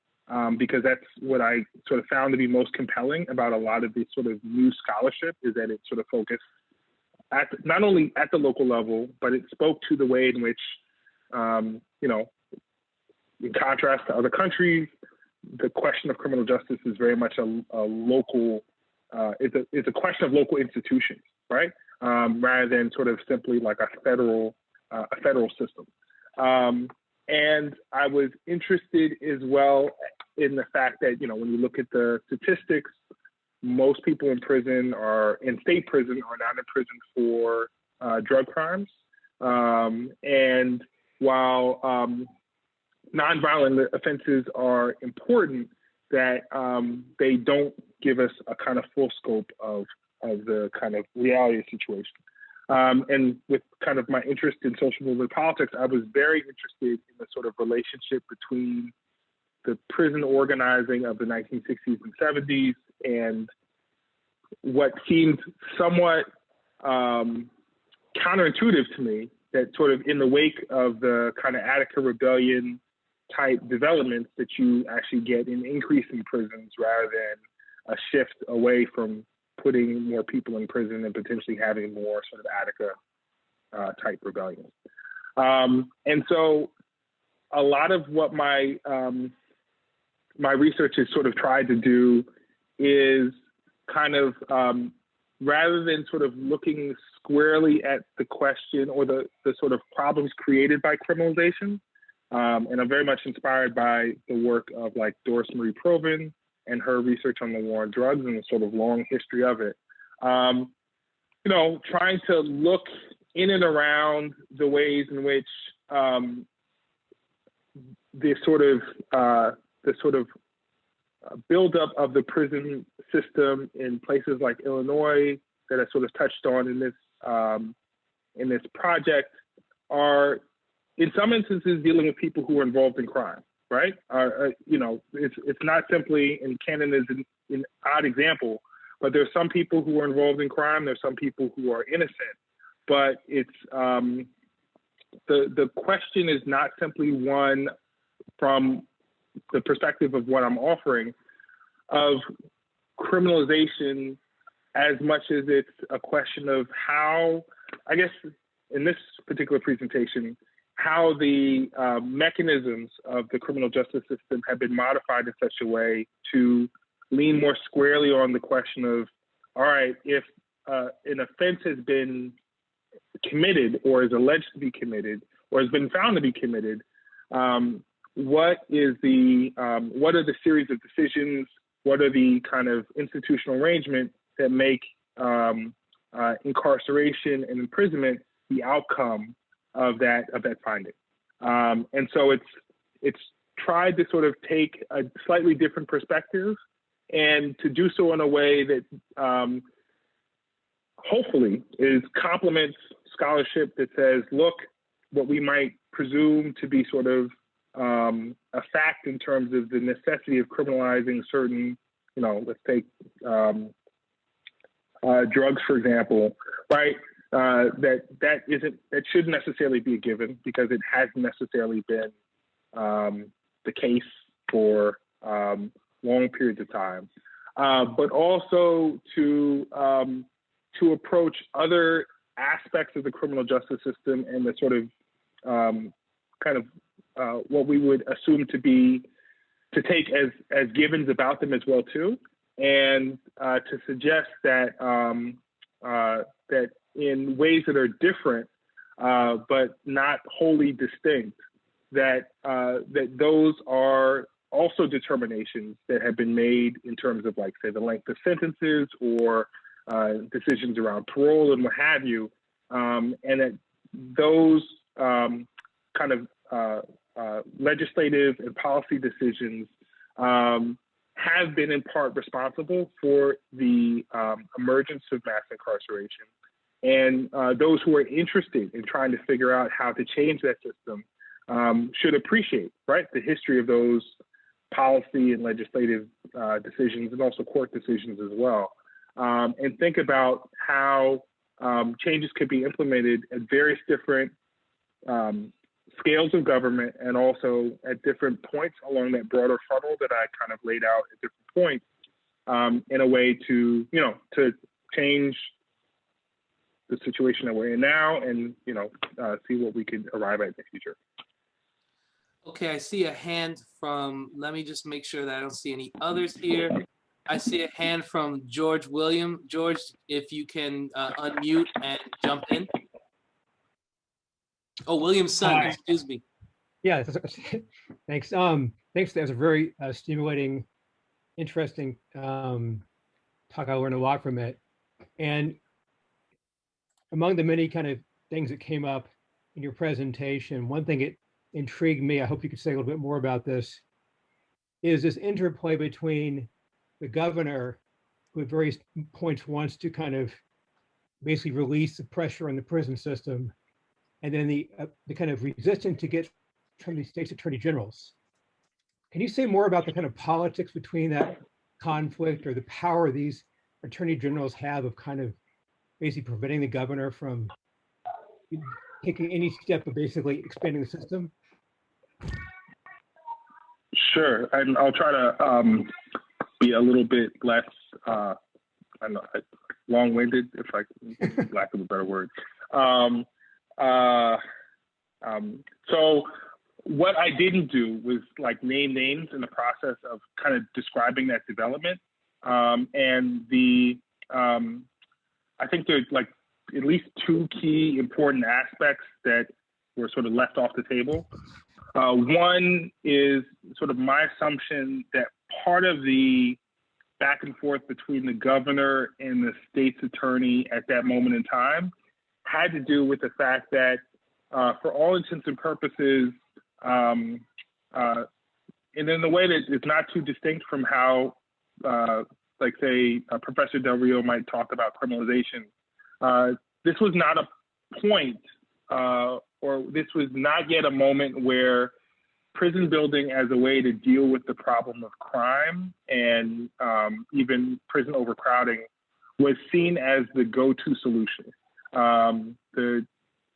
because that's what I sort of found to be most compelling about a lot of this sort of new scholarship, is that it sort of focused at not only at the local level, but it spoke to the way in which, you know, in contrast to other countries, the question of criminal justice is very much a local, it's a question of local institutions, right? Rather than sort of simply like a federal system. And I was interested as well in the fact that, you know, when you look at the statistics, most people in prison are in state prison are not in prison for drug crimes. And while nonviolent offenses are important, that they don't give us a kind of full scope of the kind of reality of the situation. And with kind of my interest in social movement politics, I was very interested in the sort of relationship between the prison organizing of the 1960s and 70s and what seemed somewhat counterintuitive to me, that sort of in the wake of the kind of Attica Rebellion type developments that you actually get an increase in prisons rather than a shift away from putting more people in prison and potentially having more sort of Attica type rebellions. And so a lot of what my my research has sort of tried to do is kind of, rather than sort of looking squarely at the question or the sort of problems created by criminalization, and I'm very much inspired by the work of like Doris Marie Provin and her research on the war on drugs and the sort of long history of it. You know, trying to look in and around the ways in which the sort of buildup of the prison system in places like Illinois that I sort of touched on in this project are, in some instances, dealing with people who are involved in crime, right? You know, it's not simply, and Cannon is an odd example, but there's some people who are involved in crime. There's some people who are innocent, but it's the question is not simply one from the perspective of what I'm offering of criminalization as much as it's a question of how, I guess in this particular presentation, how the mechanisms of the criminal justice system have been modified in such a way to lean more squarely on the question of, all right, if an offense has been committed or is alleged to be committed or has been found to be committed, what are the series of decisions, what are the kind of institutional arrangement that make incarceration and imprisonment the outcome of that finding. And so it's tried to sort of take a slightly different perspective and to do so in a way that hopefully complements scholarship that says, look, what we might presume to be sort of a fact in terms of the necessity of criminalizing certain, you know, let's take drugs, for example, right? That shouldn't necessarily be a given because it hasn't necessarily been the case for long periods of time, but also to approach other aspects of the criminal justice system and the sort of kind of what we would assume to take as givens about them as well too, and to suggest that that in ways that are different but not wholly distinct, that those are also determinations that have been made in terms of, like, say, the length of sentences or decisions around parole and what have you, and that those kind of legislative and policy decisions have been in part responsible for the emergence of mass incarceration. And those who are interested in trying to figure out how to change that system should appreciate, right, the history of those policy and legislative decisions, and also court decisions as well, and think about how changes could be implemented at various different scales of government, and also at different points along that broader funnel that I kind of laid out at different points, in a way to, to change the situation that we're in now, and see what we could arrive at in the future. Okay, I see a hand from, let me just make sure that I don't see any others here. I see a hand from George William. George, if you can unmute and jump in. Oh, William's son, excuse me. Yeah, thanks. Thanks, that was a very stimulating, interesting talk. I learned a lot from it. And among the many kind of things that came up in your presentation, one thing it intrigued me, I hope you could say a little bit more about this, is this interplay between the governor, who at various points wants to kind of basically release the pressure on the prison system, and then the kind of resistance to get from the state's attorney generals. Can you say more about the kind of politics between that conflict, or the power these attorney generals have of kind of basically preventing the governor from taking any step of basically expanding the system? Sure, and I'll try to be a little bit less, I don't know, long-winded, if I can, lack of a better word. So what I didn't do was, like, name names in the process of kind of describing that development. And I think there's, like, at least two key important aspects that were sort of left off the table. One is sort of my assumption that part of the back and forth between the governor and the state's attorney at that moment in time had to do with the fact that, for all intents and purposes, and in a way that is not too distinct from how, like, say, Professor Del Rio might talk about criminalization, this was not a point, or this was not yet a moment where prison building as a way to deal with the problem of crime and even prison overcrowding was seen as the go-to solution.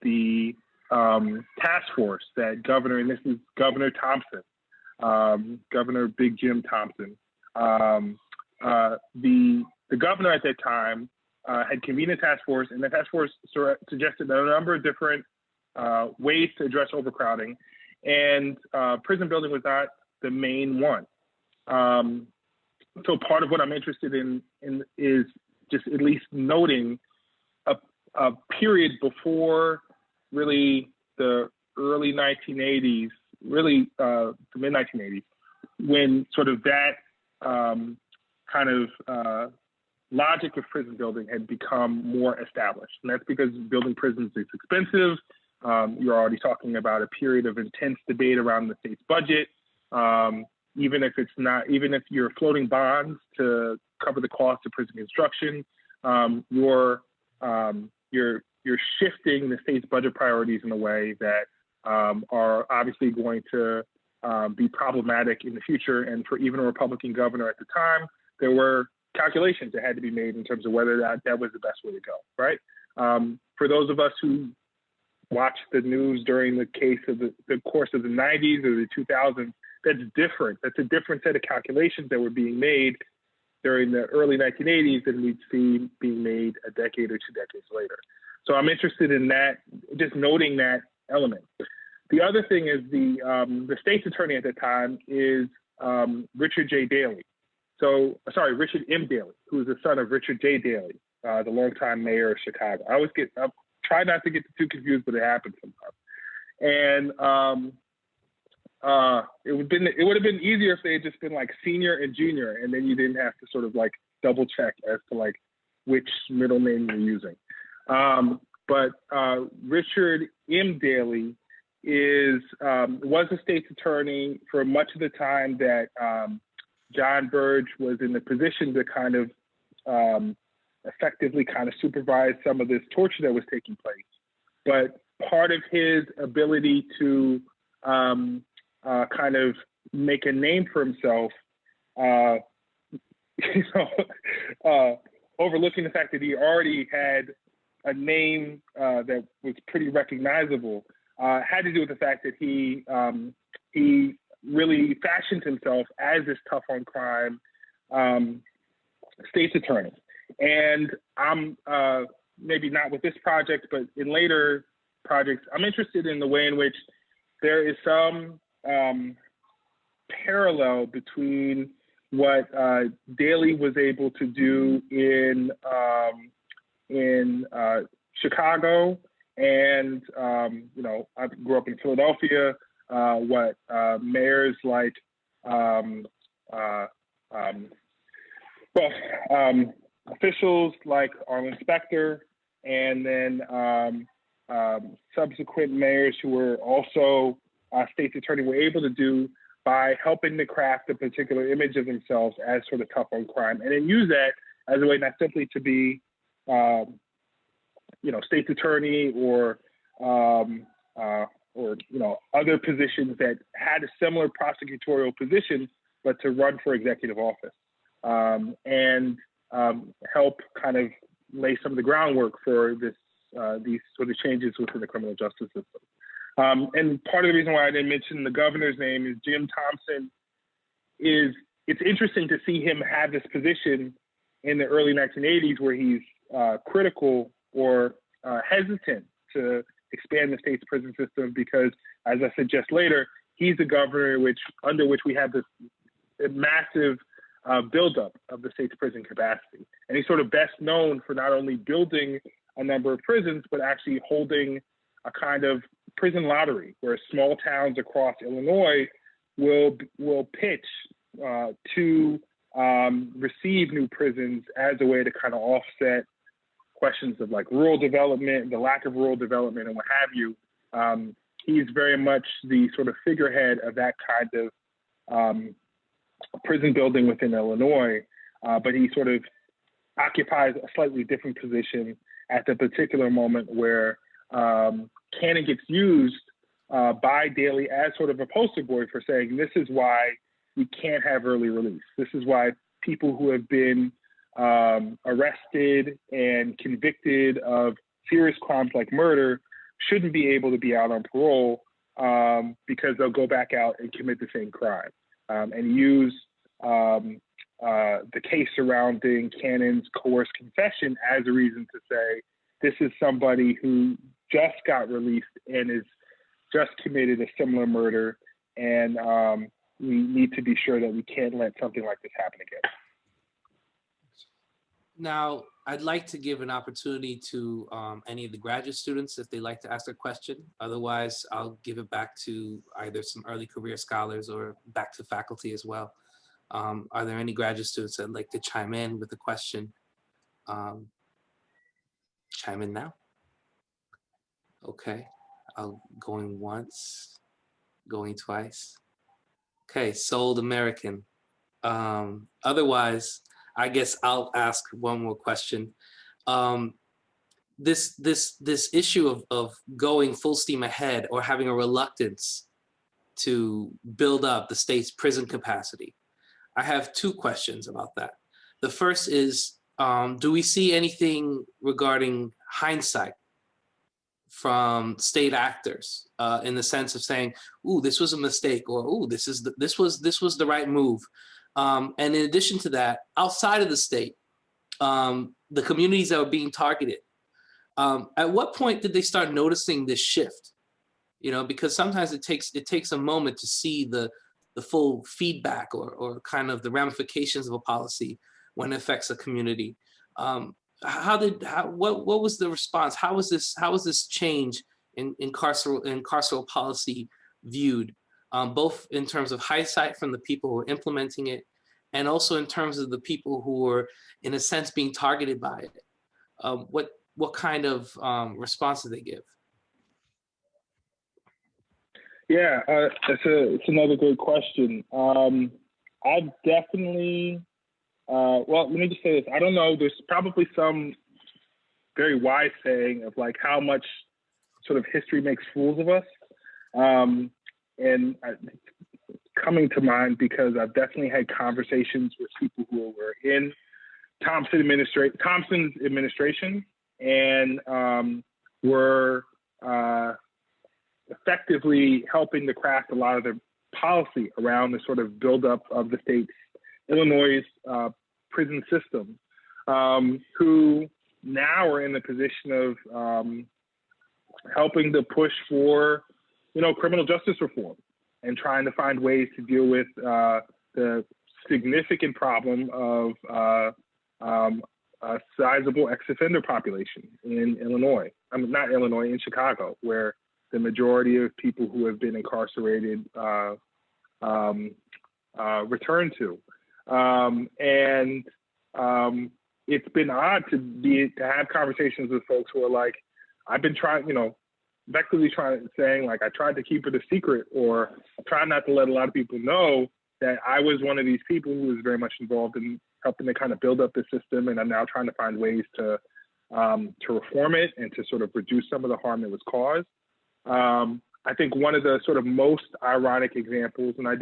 The task force that Governor, and this is Governor Thompson, Governor Big Jim Thompson, the governor at that time had convened a task force, and the task force suggested a number of different ways to address overcrowding, and prison building was not the main one. So part of what I'm interested in is just at least noting a period before really the early 1980s, really the mid 1980s, when sort of that kind of logic of prison building had become more established. And that's because building prisons is expensive. You're already talking about a period of intense debate around the state's budget. Even if you're floating bonds to cover the cost of prison construction, you're shifting the state's budget priorities in a way that are obviously going to be problematic in the future. And for even a Republican governor at the time, there were calculations that had to be made in terms of whether that was the best way to go, right? For those of us who watched the news during the course of the 90s or the 2000s, that's different. That's a different set of calculations that were being made during the early 1980s than we'd see being made a decade or 2 decades later. So I'm interested in that, just noting that element. The other thing is the state's attorney at the time is Richard J. Daley. So, sorry, Richard M. Daley, who is the son of Richard J. Daley, the longtime mayor of Chicago. I try not to get the two confused, but it happens sometimes. And it would have been easier if they had just been like senior and junior, and then you didn't have to sort of like double check as to like which middle name you're using. But Richard M. Daley was a state's attorney for much of the time that John Burge was in the position to kind of effectively kind of supervise some of this torture that was taking place. But part of his ability to kind of make a name for himself, overlooking the fact that he already had a name that was pretty recognizable, had to do with the fact that he really fashioned himself as this tough on crime state's attorney. And I'm maybe not with this project, but in later projects, I'm interested in the way in which there is some parallel between what Daley was able to do in Chicago, and I grew up in Philadelphia. What mayors like officials like Arlen Specter, and then subsequent mayors who were also state's attorney were able to do by helping to craft a particular image of themselves as sort of tough on crime, and then use that as a way not simply to be, state's attorney or other positions that had a similar prosecutorial position, but to run for executive office and help kind of lay some of the groundwork for these sort of changes within the criminal justice system. And part of the reason why I didn't mention the governor's name is Jim Thompson. It's interesting to see him have this position in the early 1980s where he's critical or hesitant to expand the state's prison system because, as I said just later, he's the governor under which we have this massive buildup of the state's prison capacity. And he's sort of best known for not only building a number of prisons, but actually holding a kind of prison lottery where small towns across Illinois will pitch to receive new prisons as a way to kind of offset questions of like rural development, the lack of rural development and what have you. He's very much the sort of figurehead of that kind of prison building within Illinois, but he sort of occupies a slightly different position at the particular moment where Cannon gets used by Daley as sort of a poster boy for saying, this is why we can't have early release. This is why people who have been arrested and convicted of serious crimes like murder shouldn't be able to be out on parole because they'll go back out and commit the same crime, and use the case surrounding Cannon's coerced confession as a reason to say, this is somebody who just got released and is just committed a similar murder, and we need to be sure that we can't let something like this happen again. Now, I'd like to give an opportunity to any of the graduate students if they'd like to ask a question. Otherwise, I'll give it back to either some early career scholars or back to faculty as well. Are there any graduate students that'd like to chime in with a question? Chime in now. Okay, I'll going once, going twice. Okay, sold American. Otherwise, I guess I'll ask one more question. This issue of going full steam ahead or having a reluctance to build up the state's prison capacity. I have two questions about that. The first is, do we see anything regarding hindsight from state actors in the sense of saying, "Ooh, this was a mistake," or "Ooh, this was the right move." And in addition to that, outside of the state, the communities that were being targeted, at what point did they start noticing this shift? You know, because sometimes it takes a moment to see the full feedback or kind of the ramifications of a policy when it affects a community. What was the response? How was this change in carceral policy viewed, both in terms of hindsight from the people who are implementing it, and also in terms of the people who were, in a sense, being targeted by it? What kind of response did they give? Yeah, it's another good question. I've definitely, well, let me just say this. I don't know, there's probably some very wise saying of like how much sort of history makes fools of us. And coming to mind because I've definitely had conversations with people who were in Thompson's administration and were effectively helping to craft a lot of the policy around the sort of buildup of the state's Illinois' prison system, who now are in the position of helping to push for, criminal justice reform and trying to find ways to deal with the significant problem of a sizable ex-offender population in Illinois. Not Illinois, in Chicago, where the majority of people who have been incarcerated return to. It's been odd to have conversations with folks who are like, I've been trying, effectively saying like, I tried to keep it a secret, or I tried not to let a lot of people know that I was one of these people who was very much involved in helping to kind of build up the system. And I'm now trying to find ways to reform it and to sort of reduce some of the harm that was caused. I think one of the sort of most ironic examples, and I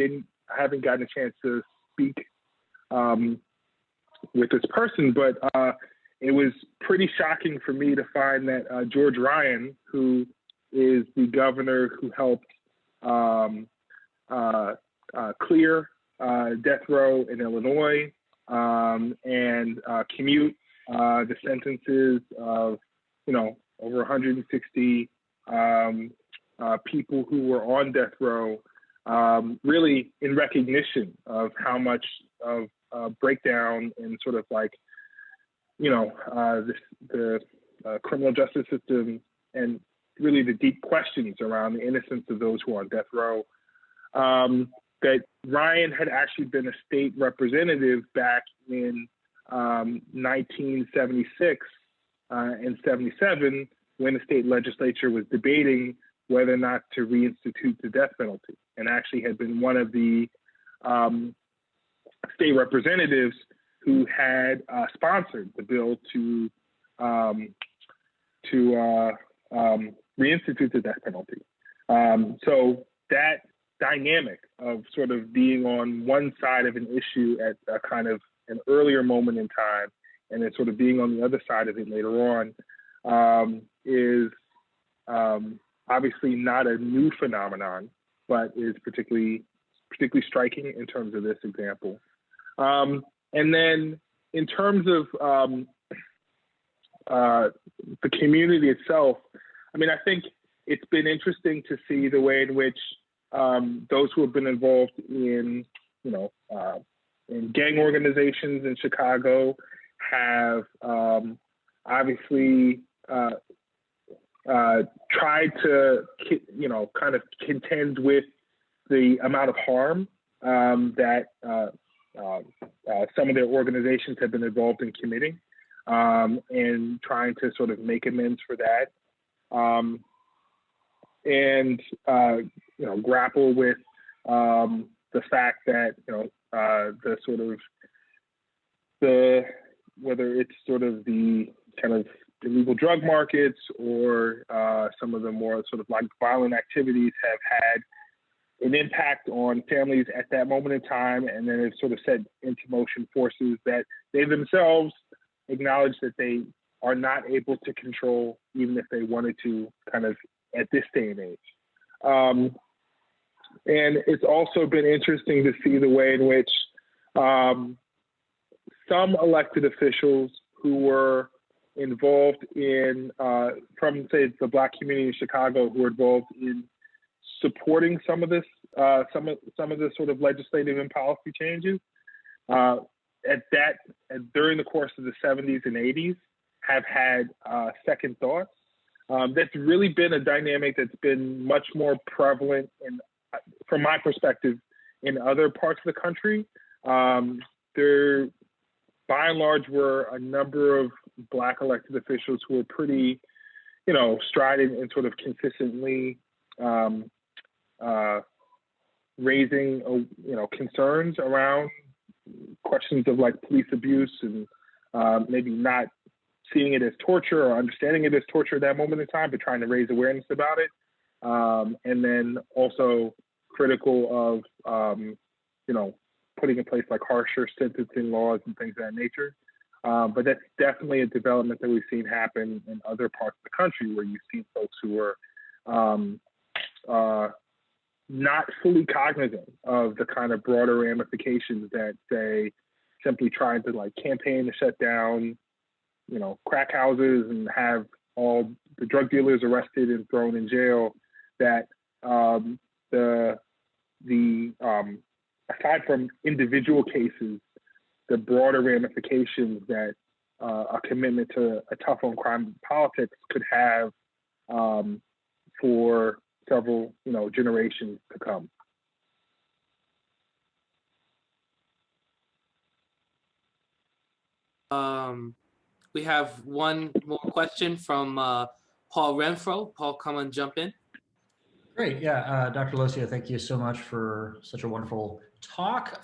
haven't gotten a chance to speak with this person, but it was pretty shocking for me to find that George Ryan, who is the governor who helped clear death row in Illinois and commute the sentences of, over 160 people who were on death row, really in recognition of how much of breakdown and sort of like, the criminal justice system and really the deep questions around the innocence of those who are on death row, that Ryan had actually been a state representative back in 1976 and 77 when the state legislature was debating whether or not to reinstitute the death penalty, and actually had been one of the state representatives who had sponsored the bill to reinstitute the death penalty. So that dynamic of sort of being on one side of an issue at a kind of an earlier moment in time, and then sort of being on the other side of it later on, is obviously not a new phenomenon, but is particularly striking in terms of this example. And then in terms of the community itself, I mean, I think it's been interesting to see the way in which those who have been involved in, in gang organizations in Chicago have obviously tried to, kind of contend with the amount of harm that some of their organizations have been involved in committing, and trying to sort of make amends for that, and grapple with the fact that whether it's sort of the kind of illegal drug markets or some of the more sort of like violent activities have had an impact on families at that moment in time, and then it sort of set into motion forces that they themselves acknowledge that they are not able to control, even if they wanted to, kind of at this day and age. And it's also been interesting to see the way in which some elected officials who were involved in, from say the Black community in Chicago, who were involved in supporting some of this, some of the sort of legislative and policy changes, during the course of the 70s and 80s, have had second thoughts. That's really been a dynamic that's been much more prevalent, from my perspective, in other parts of the country. There, by and large, were a number of Black elected officials who were pretty, strident and sort of consistently raising, concerns around questions of like police abuse and maybe not seeing it as torture or understanding it as torture at that moment in time, but trying to raise awareness about it. And then also critical of, putting in place like harsher sentencing laws and things of that nature. But that's definitely a development that we've seen happen in other parts of the country, where you've seen folks who are not fully cognizant of the kind of broader ramifications that, say, simply trying to like campaign to shut down, crack houses and have all the drug dealers arrested and thrown in jail, that aside from individual cases, the broader ramifications that a commitment to a tough on crime politics could have for several, generations to come. We have one more question from Paul Renfro. Paul, come and jump in. Great, yeah, Dr. Losier, thank you so much for such a wonderful talk.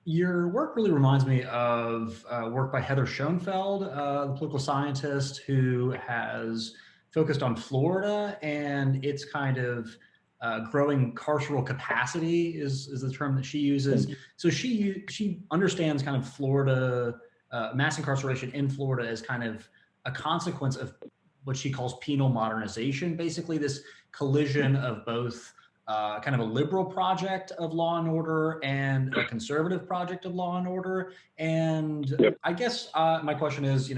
Your work really reminds me of work by Heather Schoenfeld, the political scientist who has focused on Florida and its kind of growing carceral capacity is the term that she uses. So she understands kind of Florida, mass incarceration in Florida as kind of a consequence of what she calls penal modernization, basically this collision of both kind of a liberal project of law and order and a conservative project of law and order. And I guess my question is,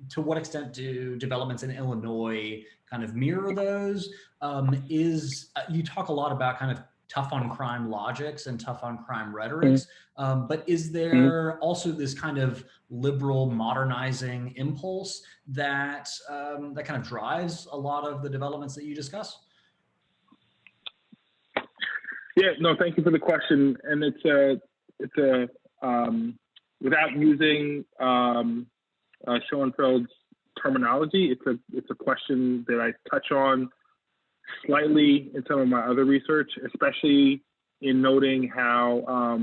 to what extent do developments in Illinois kind of mirror those? You talk a lot about kind of tough on crime logics and tough on crime rhetorics, but is there also this kind of liberal modernizing impulse that that kind of drives a lot of the developments that you discuss? Yeah, no, thank you for the question. And it's a without using Schoenfeld's terminology, it's a question that I touch on slightly in some of my other research, especially in noting how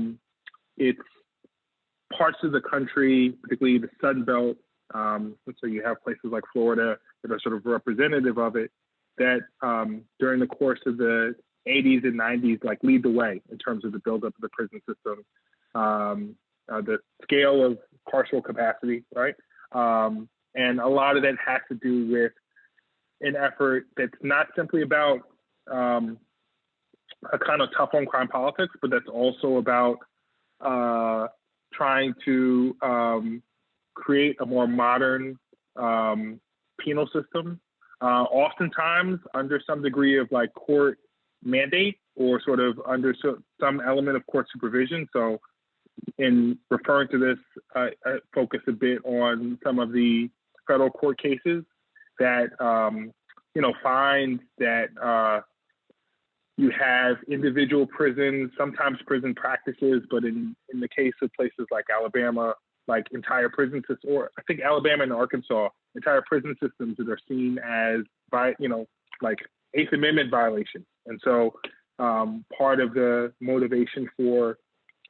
it's parts of the country, particularly the Sun Belt, so you have places like Florida that are sort of representative of it, that during the course of the 80s and 90s, like lead the way in terms of the buildup of the prison system, the scale of carceral capacity, right? And a lot of that has to do with an effort that's not simply about a kind of tough on crime politics, but that's also about trying to create a more modern penal system, oftentimes under some degree of like court mandate or sort of under some element of court supervision. So in referring to this, I focus a bit on some of the federal court cases that, find that you have individual prisons, sometimes prison practices, but in the case of places like Alabama, like entire prison systems, or I think Alabama and Arkansas, entire prison systems that are seen as, like Eighth Amendment violations. And so part of the motivation for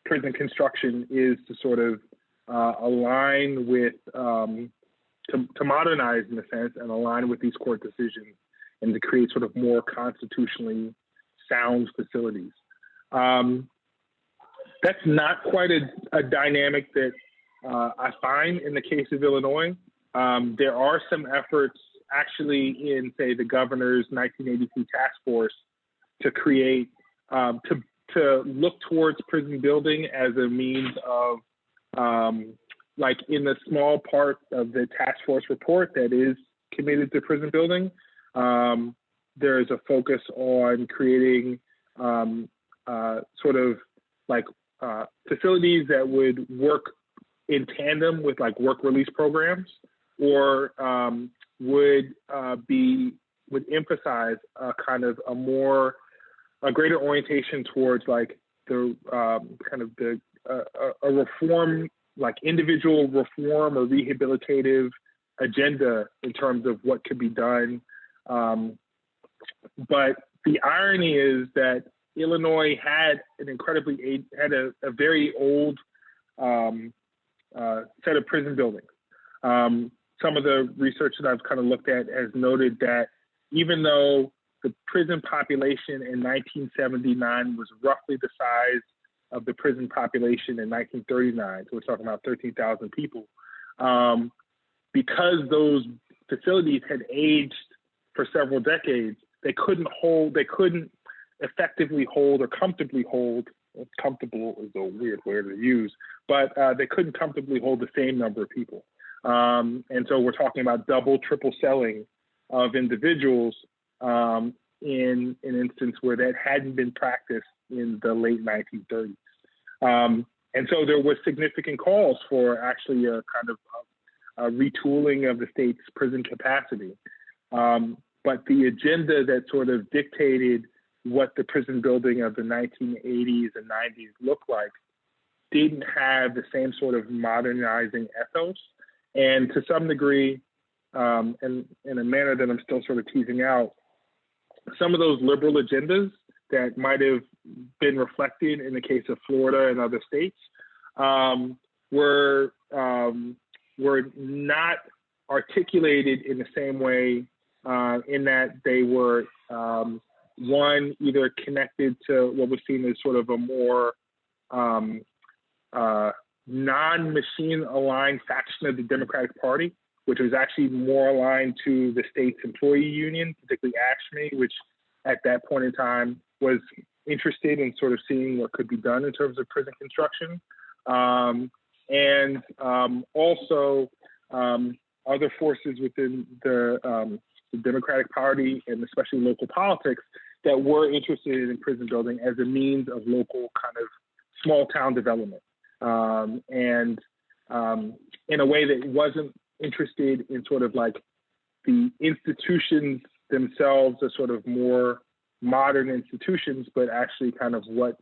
prison construction is to sort of align with, to modernize in a sense and align with these court decisions and to create sort of more constitutionally sound facilities. That's not quite a dynamic that I find in the case of Illinois. there are some efforts actually in, say, the governor's 1983 task force to create, to look towards prison building as a means of, like in the small part of the task force report that is committed to prison building, there is a focus on creating sort of like facilities that would work in tandem with like work release programs, or would emphasize a kind of a greater orientation towards like the kind of the a reform, like individual reform or rehabilitative agenda in terms of what could be done. But the irony is that Illinois had a very old set of prison buildings. Some of the research that I've kind of looked at has noted that even though the prison population in 1979 was roughly the size of the prison population in 1939, so we're talking about 13,000 people, because those facilities had aged for several decades, they couldn't effectively hold or comfortably hold, comfortable is a weird word to use, but they couldn't comfortably hold the same number of people. And so we're talking about double, triple selling of individuals in an instance where that hadn't been practiced in the late 1930s. And so there was significant calls for actually a kind of a retooling of the state's prison capacity. But the agenda that sort of dictated what the prison building of the 1980s and 90s looked like didn't have the same sort of modernizing ethos. And to some degree, and in a manner that I'm still sort of teasing out, some of those liberal agendas that might have been reflected in the case of Florida and other states were not articulated in the same way, in that they were one, either connected to what was seen as sort of a more non-machine aligned faction of the Democratic Party, which was actually more aligned to the state's employee union, particularly AFSCME, which at that point in time was interested in sort of seeing what could be done in terms of prison construction. And also other forces within the Democratic Party and especially local politics that were interested in prison building as a means of local kind of small town development. And in a way that wasn't interested in sort of like the institutions themselves as sort of more modern institutions, but actually kind of what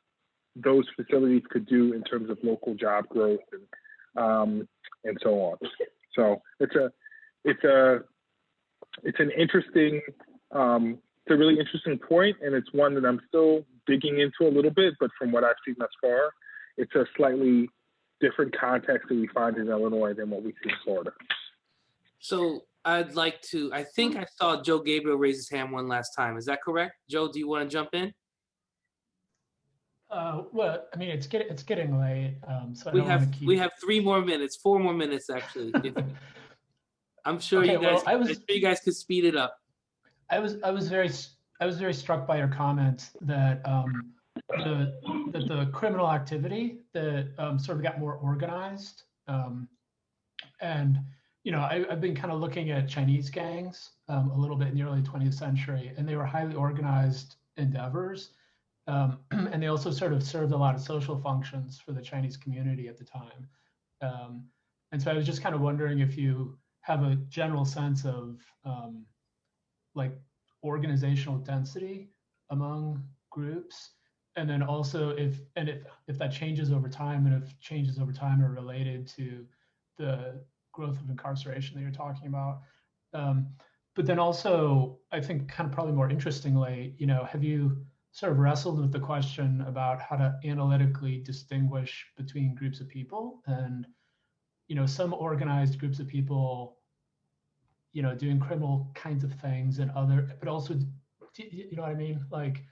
those facilities could do in terms of local job growth and so on. So it's an interesting, it's a really interesting point, and it's one that I'm still digging into a little bit, but from what I've seen thus far, it's a slightly different context that we find in Illinois than what we see in Florida. So I'd like to, I think I saw Joe Gabriel raise his hand one last time. Is that correct? Joe, do you want to jump in? Well, I mean, it's getting late, so we have 4 more minutes actually. I'm sure okay, you guys. Well, I'm sure you guys could speed it up. I was very struck by your comment that the criminal activity that sort of got more organized, and you know, I've been kind of looking at Chinese gangs a little bit in the early 20th century, and they were highly organized endeavors. And they also sort of served a lot of social functions for the Chinese community at the time. And so I was just kind of wondering if you have a general sense of like organizational density among groups, and then also if that changes over time, and if changes over time are related to the growth of incarceration that you're talking about. But then also, I think kind of probably more interestingly, you know, have you sort of wrestled with the question about how to analytically distinguish between groups of people, and, you know, some organized groups of people, you know, doing criminal kinds of things, and other, but also, you know what I mean? Like,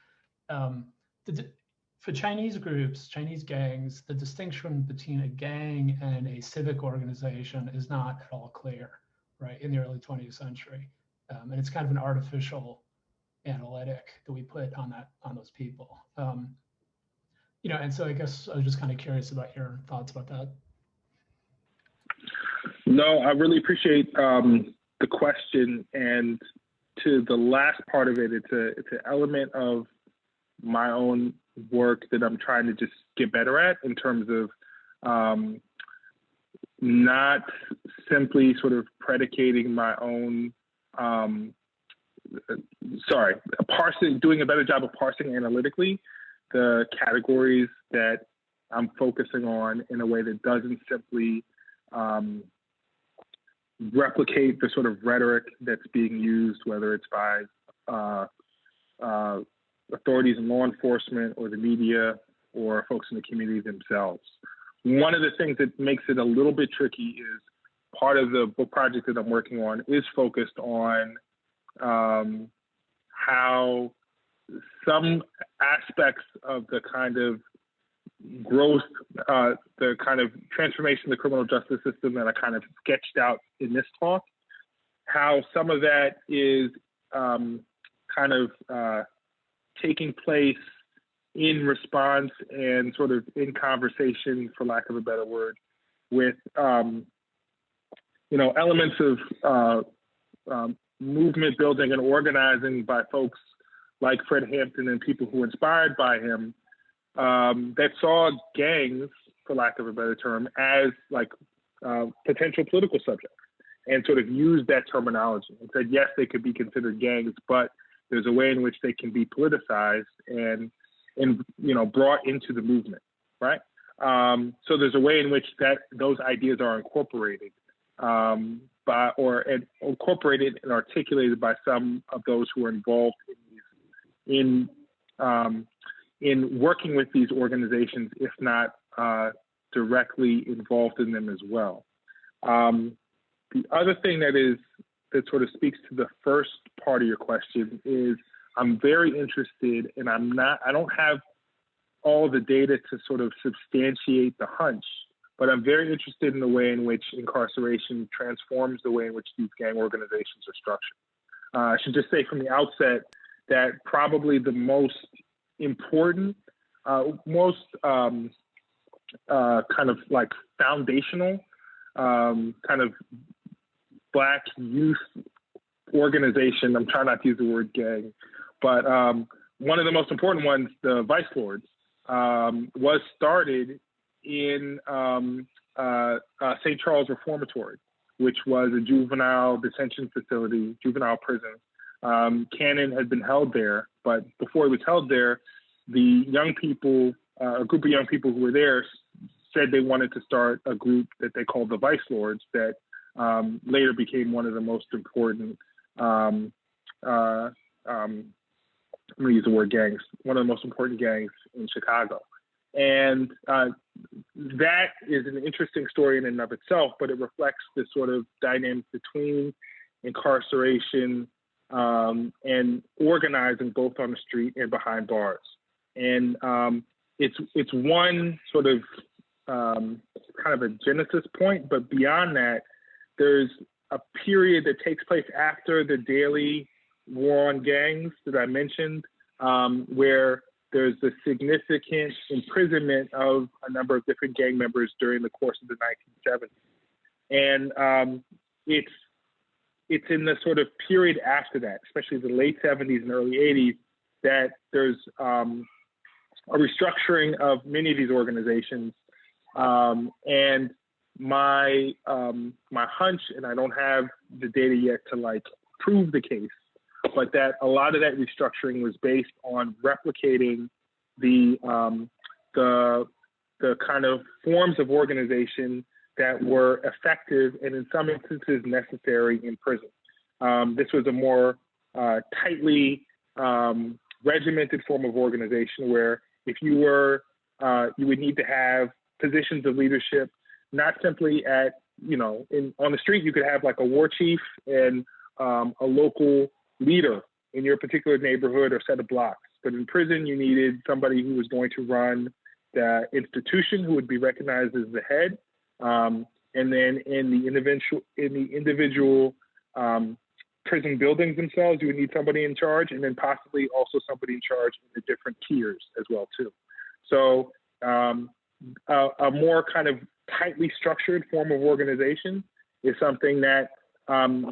for Chinese groups, Chinese gangs, the distinction between a gang and a civic organization is not at all clear. right, in the early 20th century. And it's kind of an artificial analytic that we put on those people. And so I guess I was just kind of curious about your thoughts about that. No, I really appreciate the question, and to the last part of it, it's an element of my own work that I'm trying to just get better at in terms of not simply sort of predicating my own, doing a better job of parsing analytically the categories that I'm focusing on in a way that doesn't simply replicate the sort of rhetoric that's being used, whether it's by authorities in law enforcement or the media or folks in the community themselves. One of the things that makes it a little bit tricky is part of the book project that I'm working on is focused on how some aspects of the kind of growth, the kind of transformation of the criminal justice system that I kind of sketched out in this talk, how some of that is kind of taking place in response and sort of in conversation, for lack of a better word, with elements of movement building and organizing by folks like Fred Hampton and people who were inspired by him, that saw gangs, for lack of a better term, as like potential political subjects, and sort of used that terminology and said, yes, they could be considered gangs, but there's a way in which they can be politicized and brought into the movement, right? So there's a way in which those ideas are incorporated incorporated and articulated by some of those who are involved in working with these organizations, if not directly involved in them as well. The other thing that sort of speaks to the first part of your question is I'm very interested, and I don't have all the data to sort of substantiate the hunch, but I'm very interested in the way in which incarceration transforms the way in which these gang organizations are structured. I should just say from the outset that probably the most important, most kind of like foundational kind of Black youth organization, I'm trying not to use the word gang, but one of the most important ones, the Vice Lords, was started in St. Charles Reformatory, which was a juvenile detention facility, juvenile prison. Cannon had been held there, but before he was held there, the young people, a group of young people who were there said they wanted to start a group that they called the Vice Lords that later became one of the most important, I'm going to use the word gangs, one of the most important gangs in Chicago. And that is an interesting story in and of itself, but it reflects the sort of dynamic between incarceration and organizing both on the street and behind bars. And it's one sort of kind of a genesis point, but beyond that, there's a period that takes place after the daily war on gangs that I mentioned, where there's a significant imprisonment of a number of different gang members during the course of the 1970s. And it's in the sort of period after that, especially the late 70s and early 80s, that there's a restructuring of many of these organizations. And my hunch, and I don't have the data yet to like prove the case, but that a lot of that restructuring was based on replicating the kind of forms of organization that were effective and in some instances necessary in prison. This was a more tightly regimented form of organization where if you were, you would need to have positions of leadership, not simply at, on the street, you could have like a war chief and a local leader in your particular neighborhood or set of blocks. But in prison, you needed somebody who was going to run the institution, who would be recognized as the head, and then in the individual prison buildings themselves, you would need somebody in charge, and then possibly also somebody in charge in the different tiers as well too. So a more kind of tightly structured form of organization is something that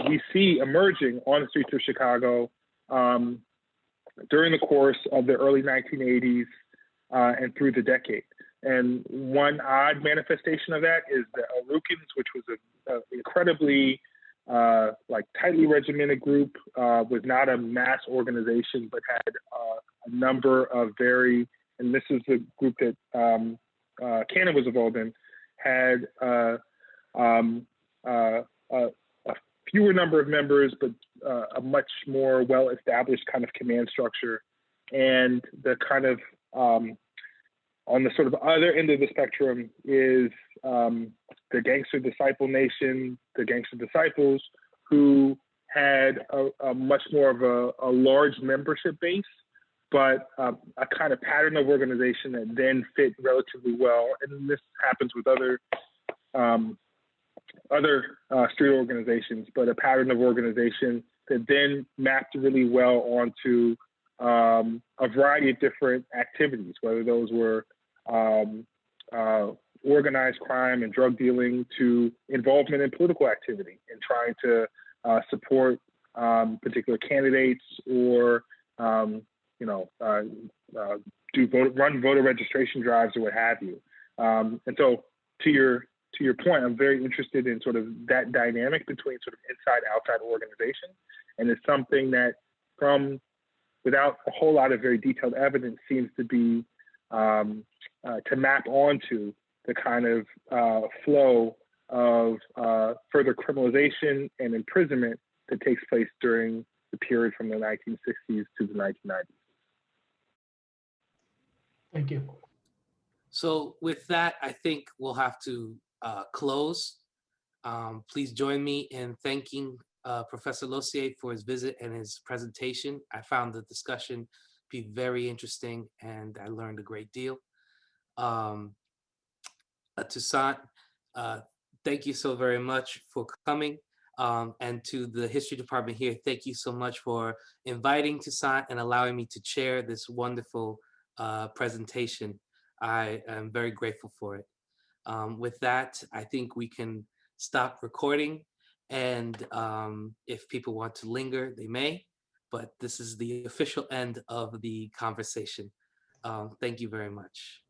we see emerging on the streets of Chicago during the course of the early 1980s and through the decade. And one odd manifestation of that is the Alukins, which was an incredibly like tightly regimented group, was not a mass organization, but had a number of very, and this is the group that Cannon was involved in, had a fewer number of members, but a much more well-established kind of command structure. And the kind of, on the sort of other end of the spectrum is the Gangster Disciple Nation, the Gangster Disciples, who had a much more of a large membership base, but a kind of pattern of organization that then fit relatively well. And this happens with other street organizations, but a pattern of organization that then mapped really well onto a variety of different activities, whether those were organized crime and drug dealing to involvement in political activity and trying to support particular candidates or run voter registration drives or what have you. And so to your point, I'm very interested in sort of that dynamic between sort of inside-outside organization, and it's something that without a whole lot of very detailed evidence seems to be to map onto the kind of flow of further criminalization and imprisonment that takes place during the period from the 1960s to the 1990s. Thank you. So with that, I think we'll have to close. Please join me in thanking Professor Losier for his visit and his presentation. I found the discussion be very interesting and I learned a great deal. Toussaint, thank you so very much for coming. And to the history department here, thank you so much for inviting Toussaint and allowing me to chair this wonderful presentation. I am very grateful for it. With that, I think we can stop recording, and if people want to linger, they may, but this is the official end of the conversation. Thank you very much.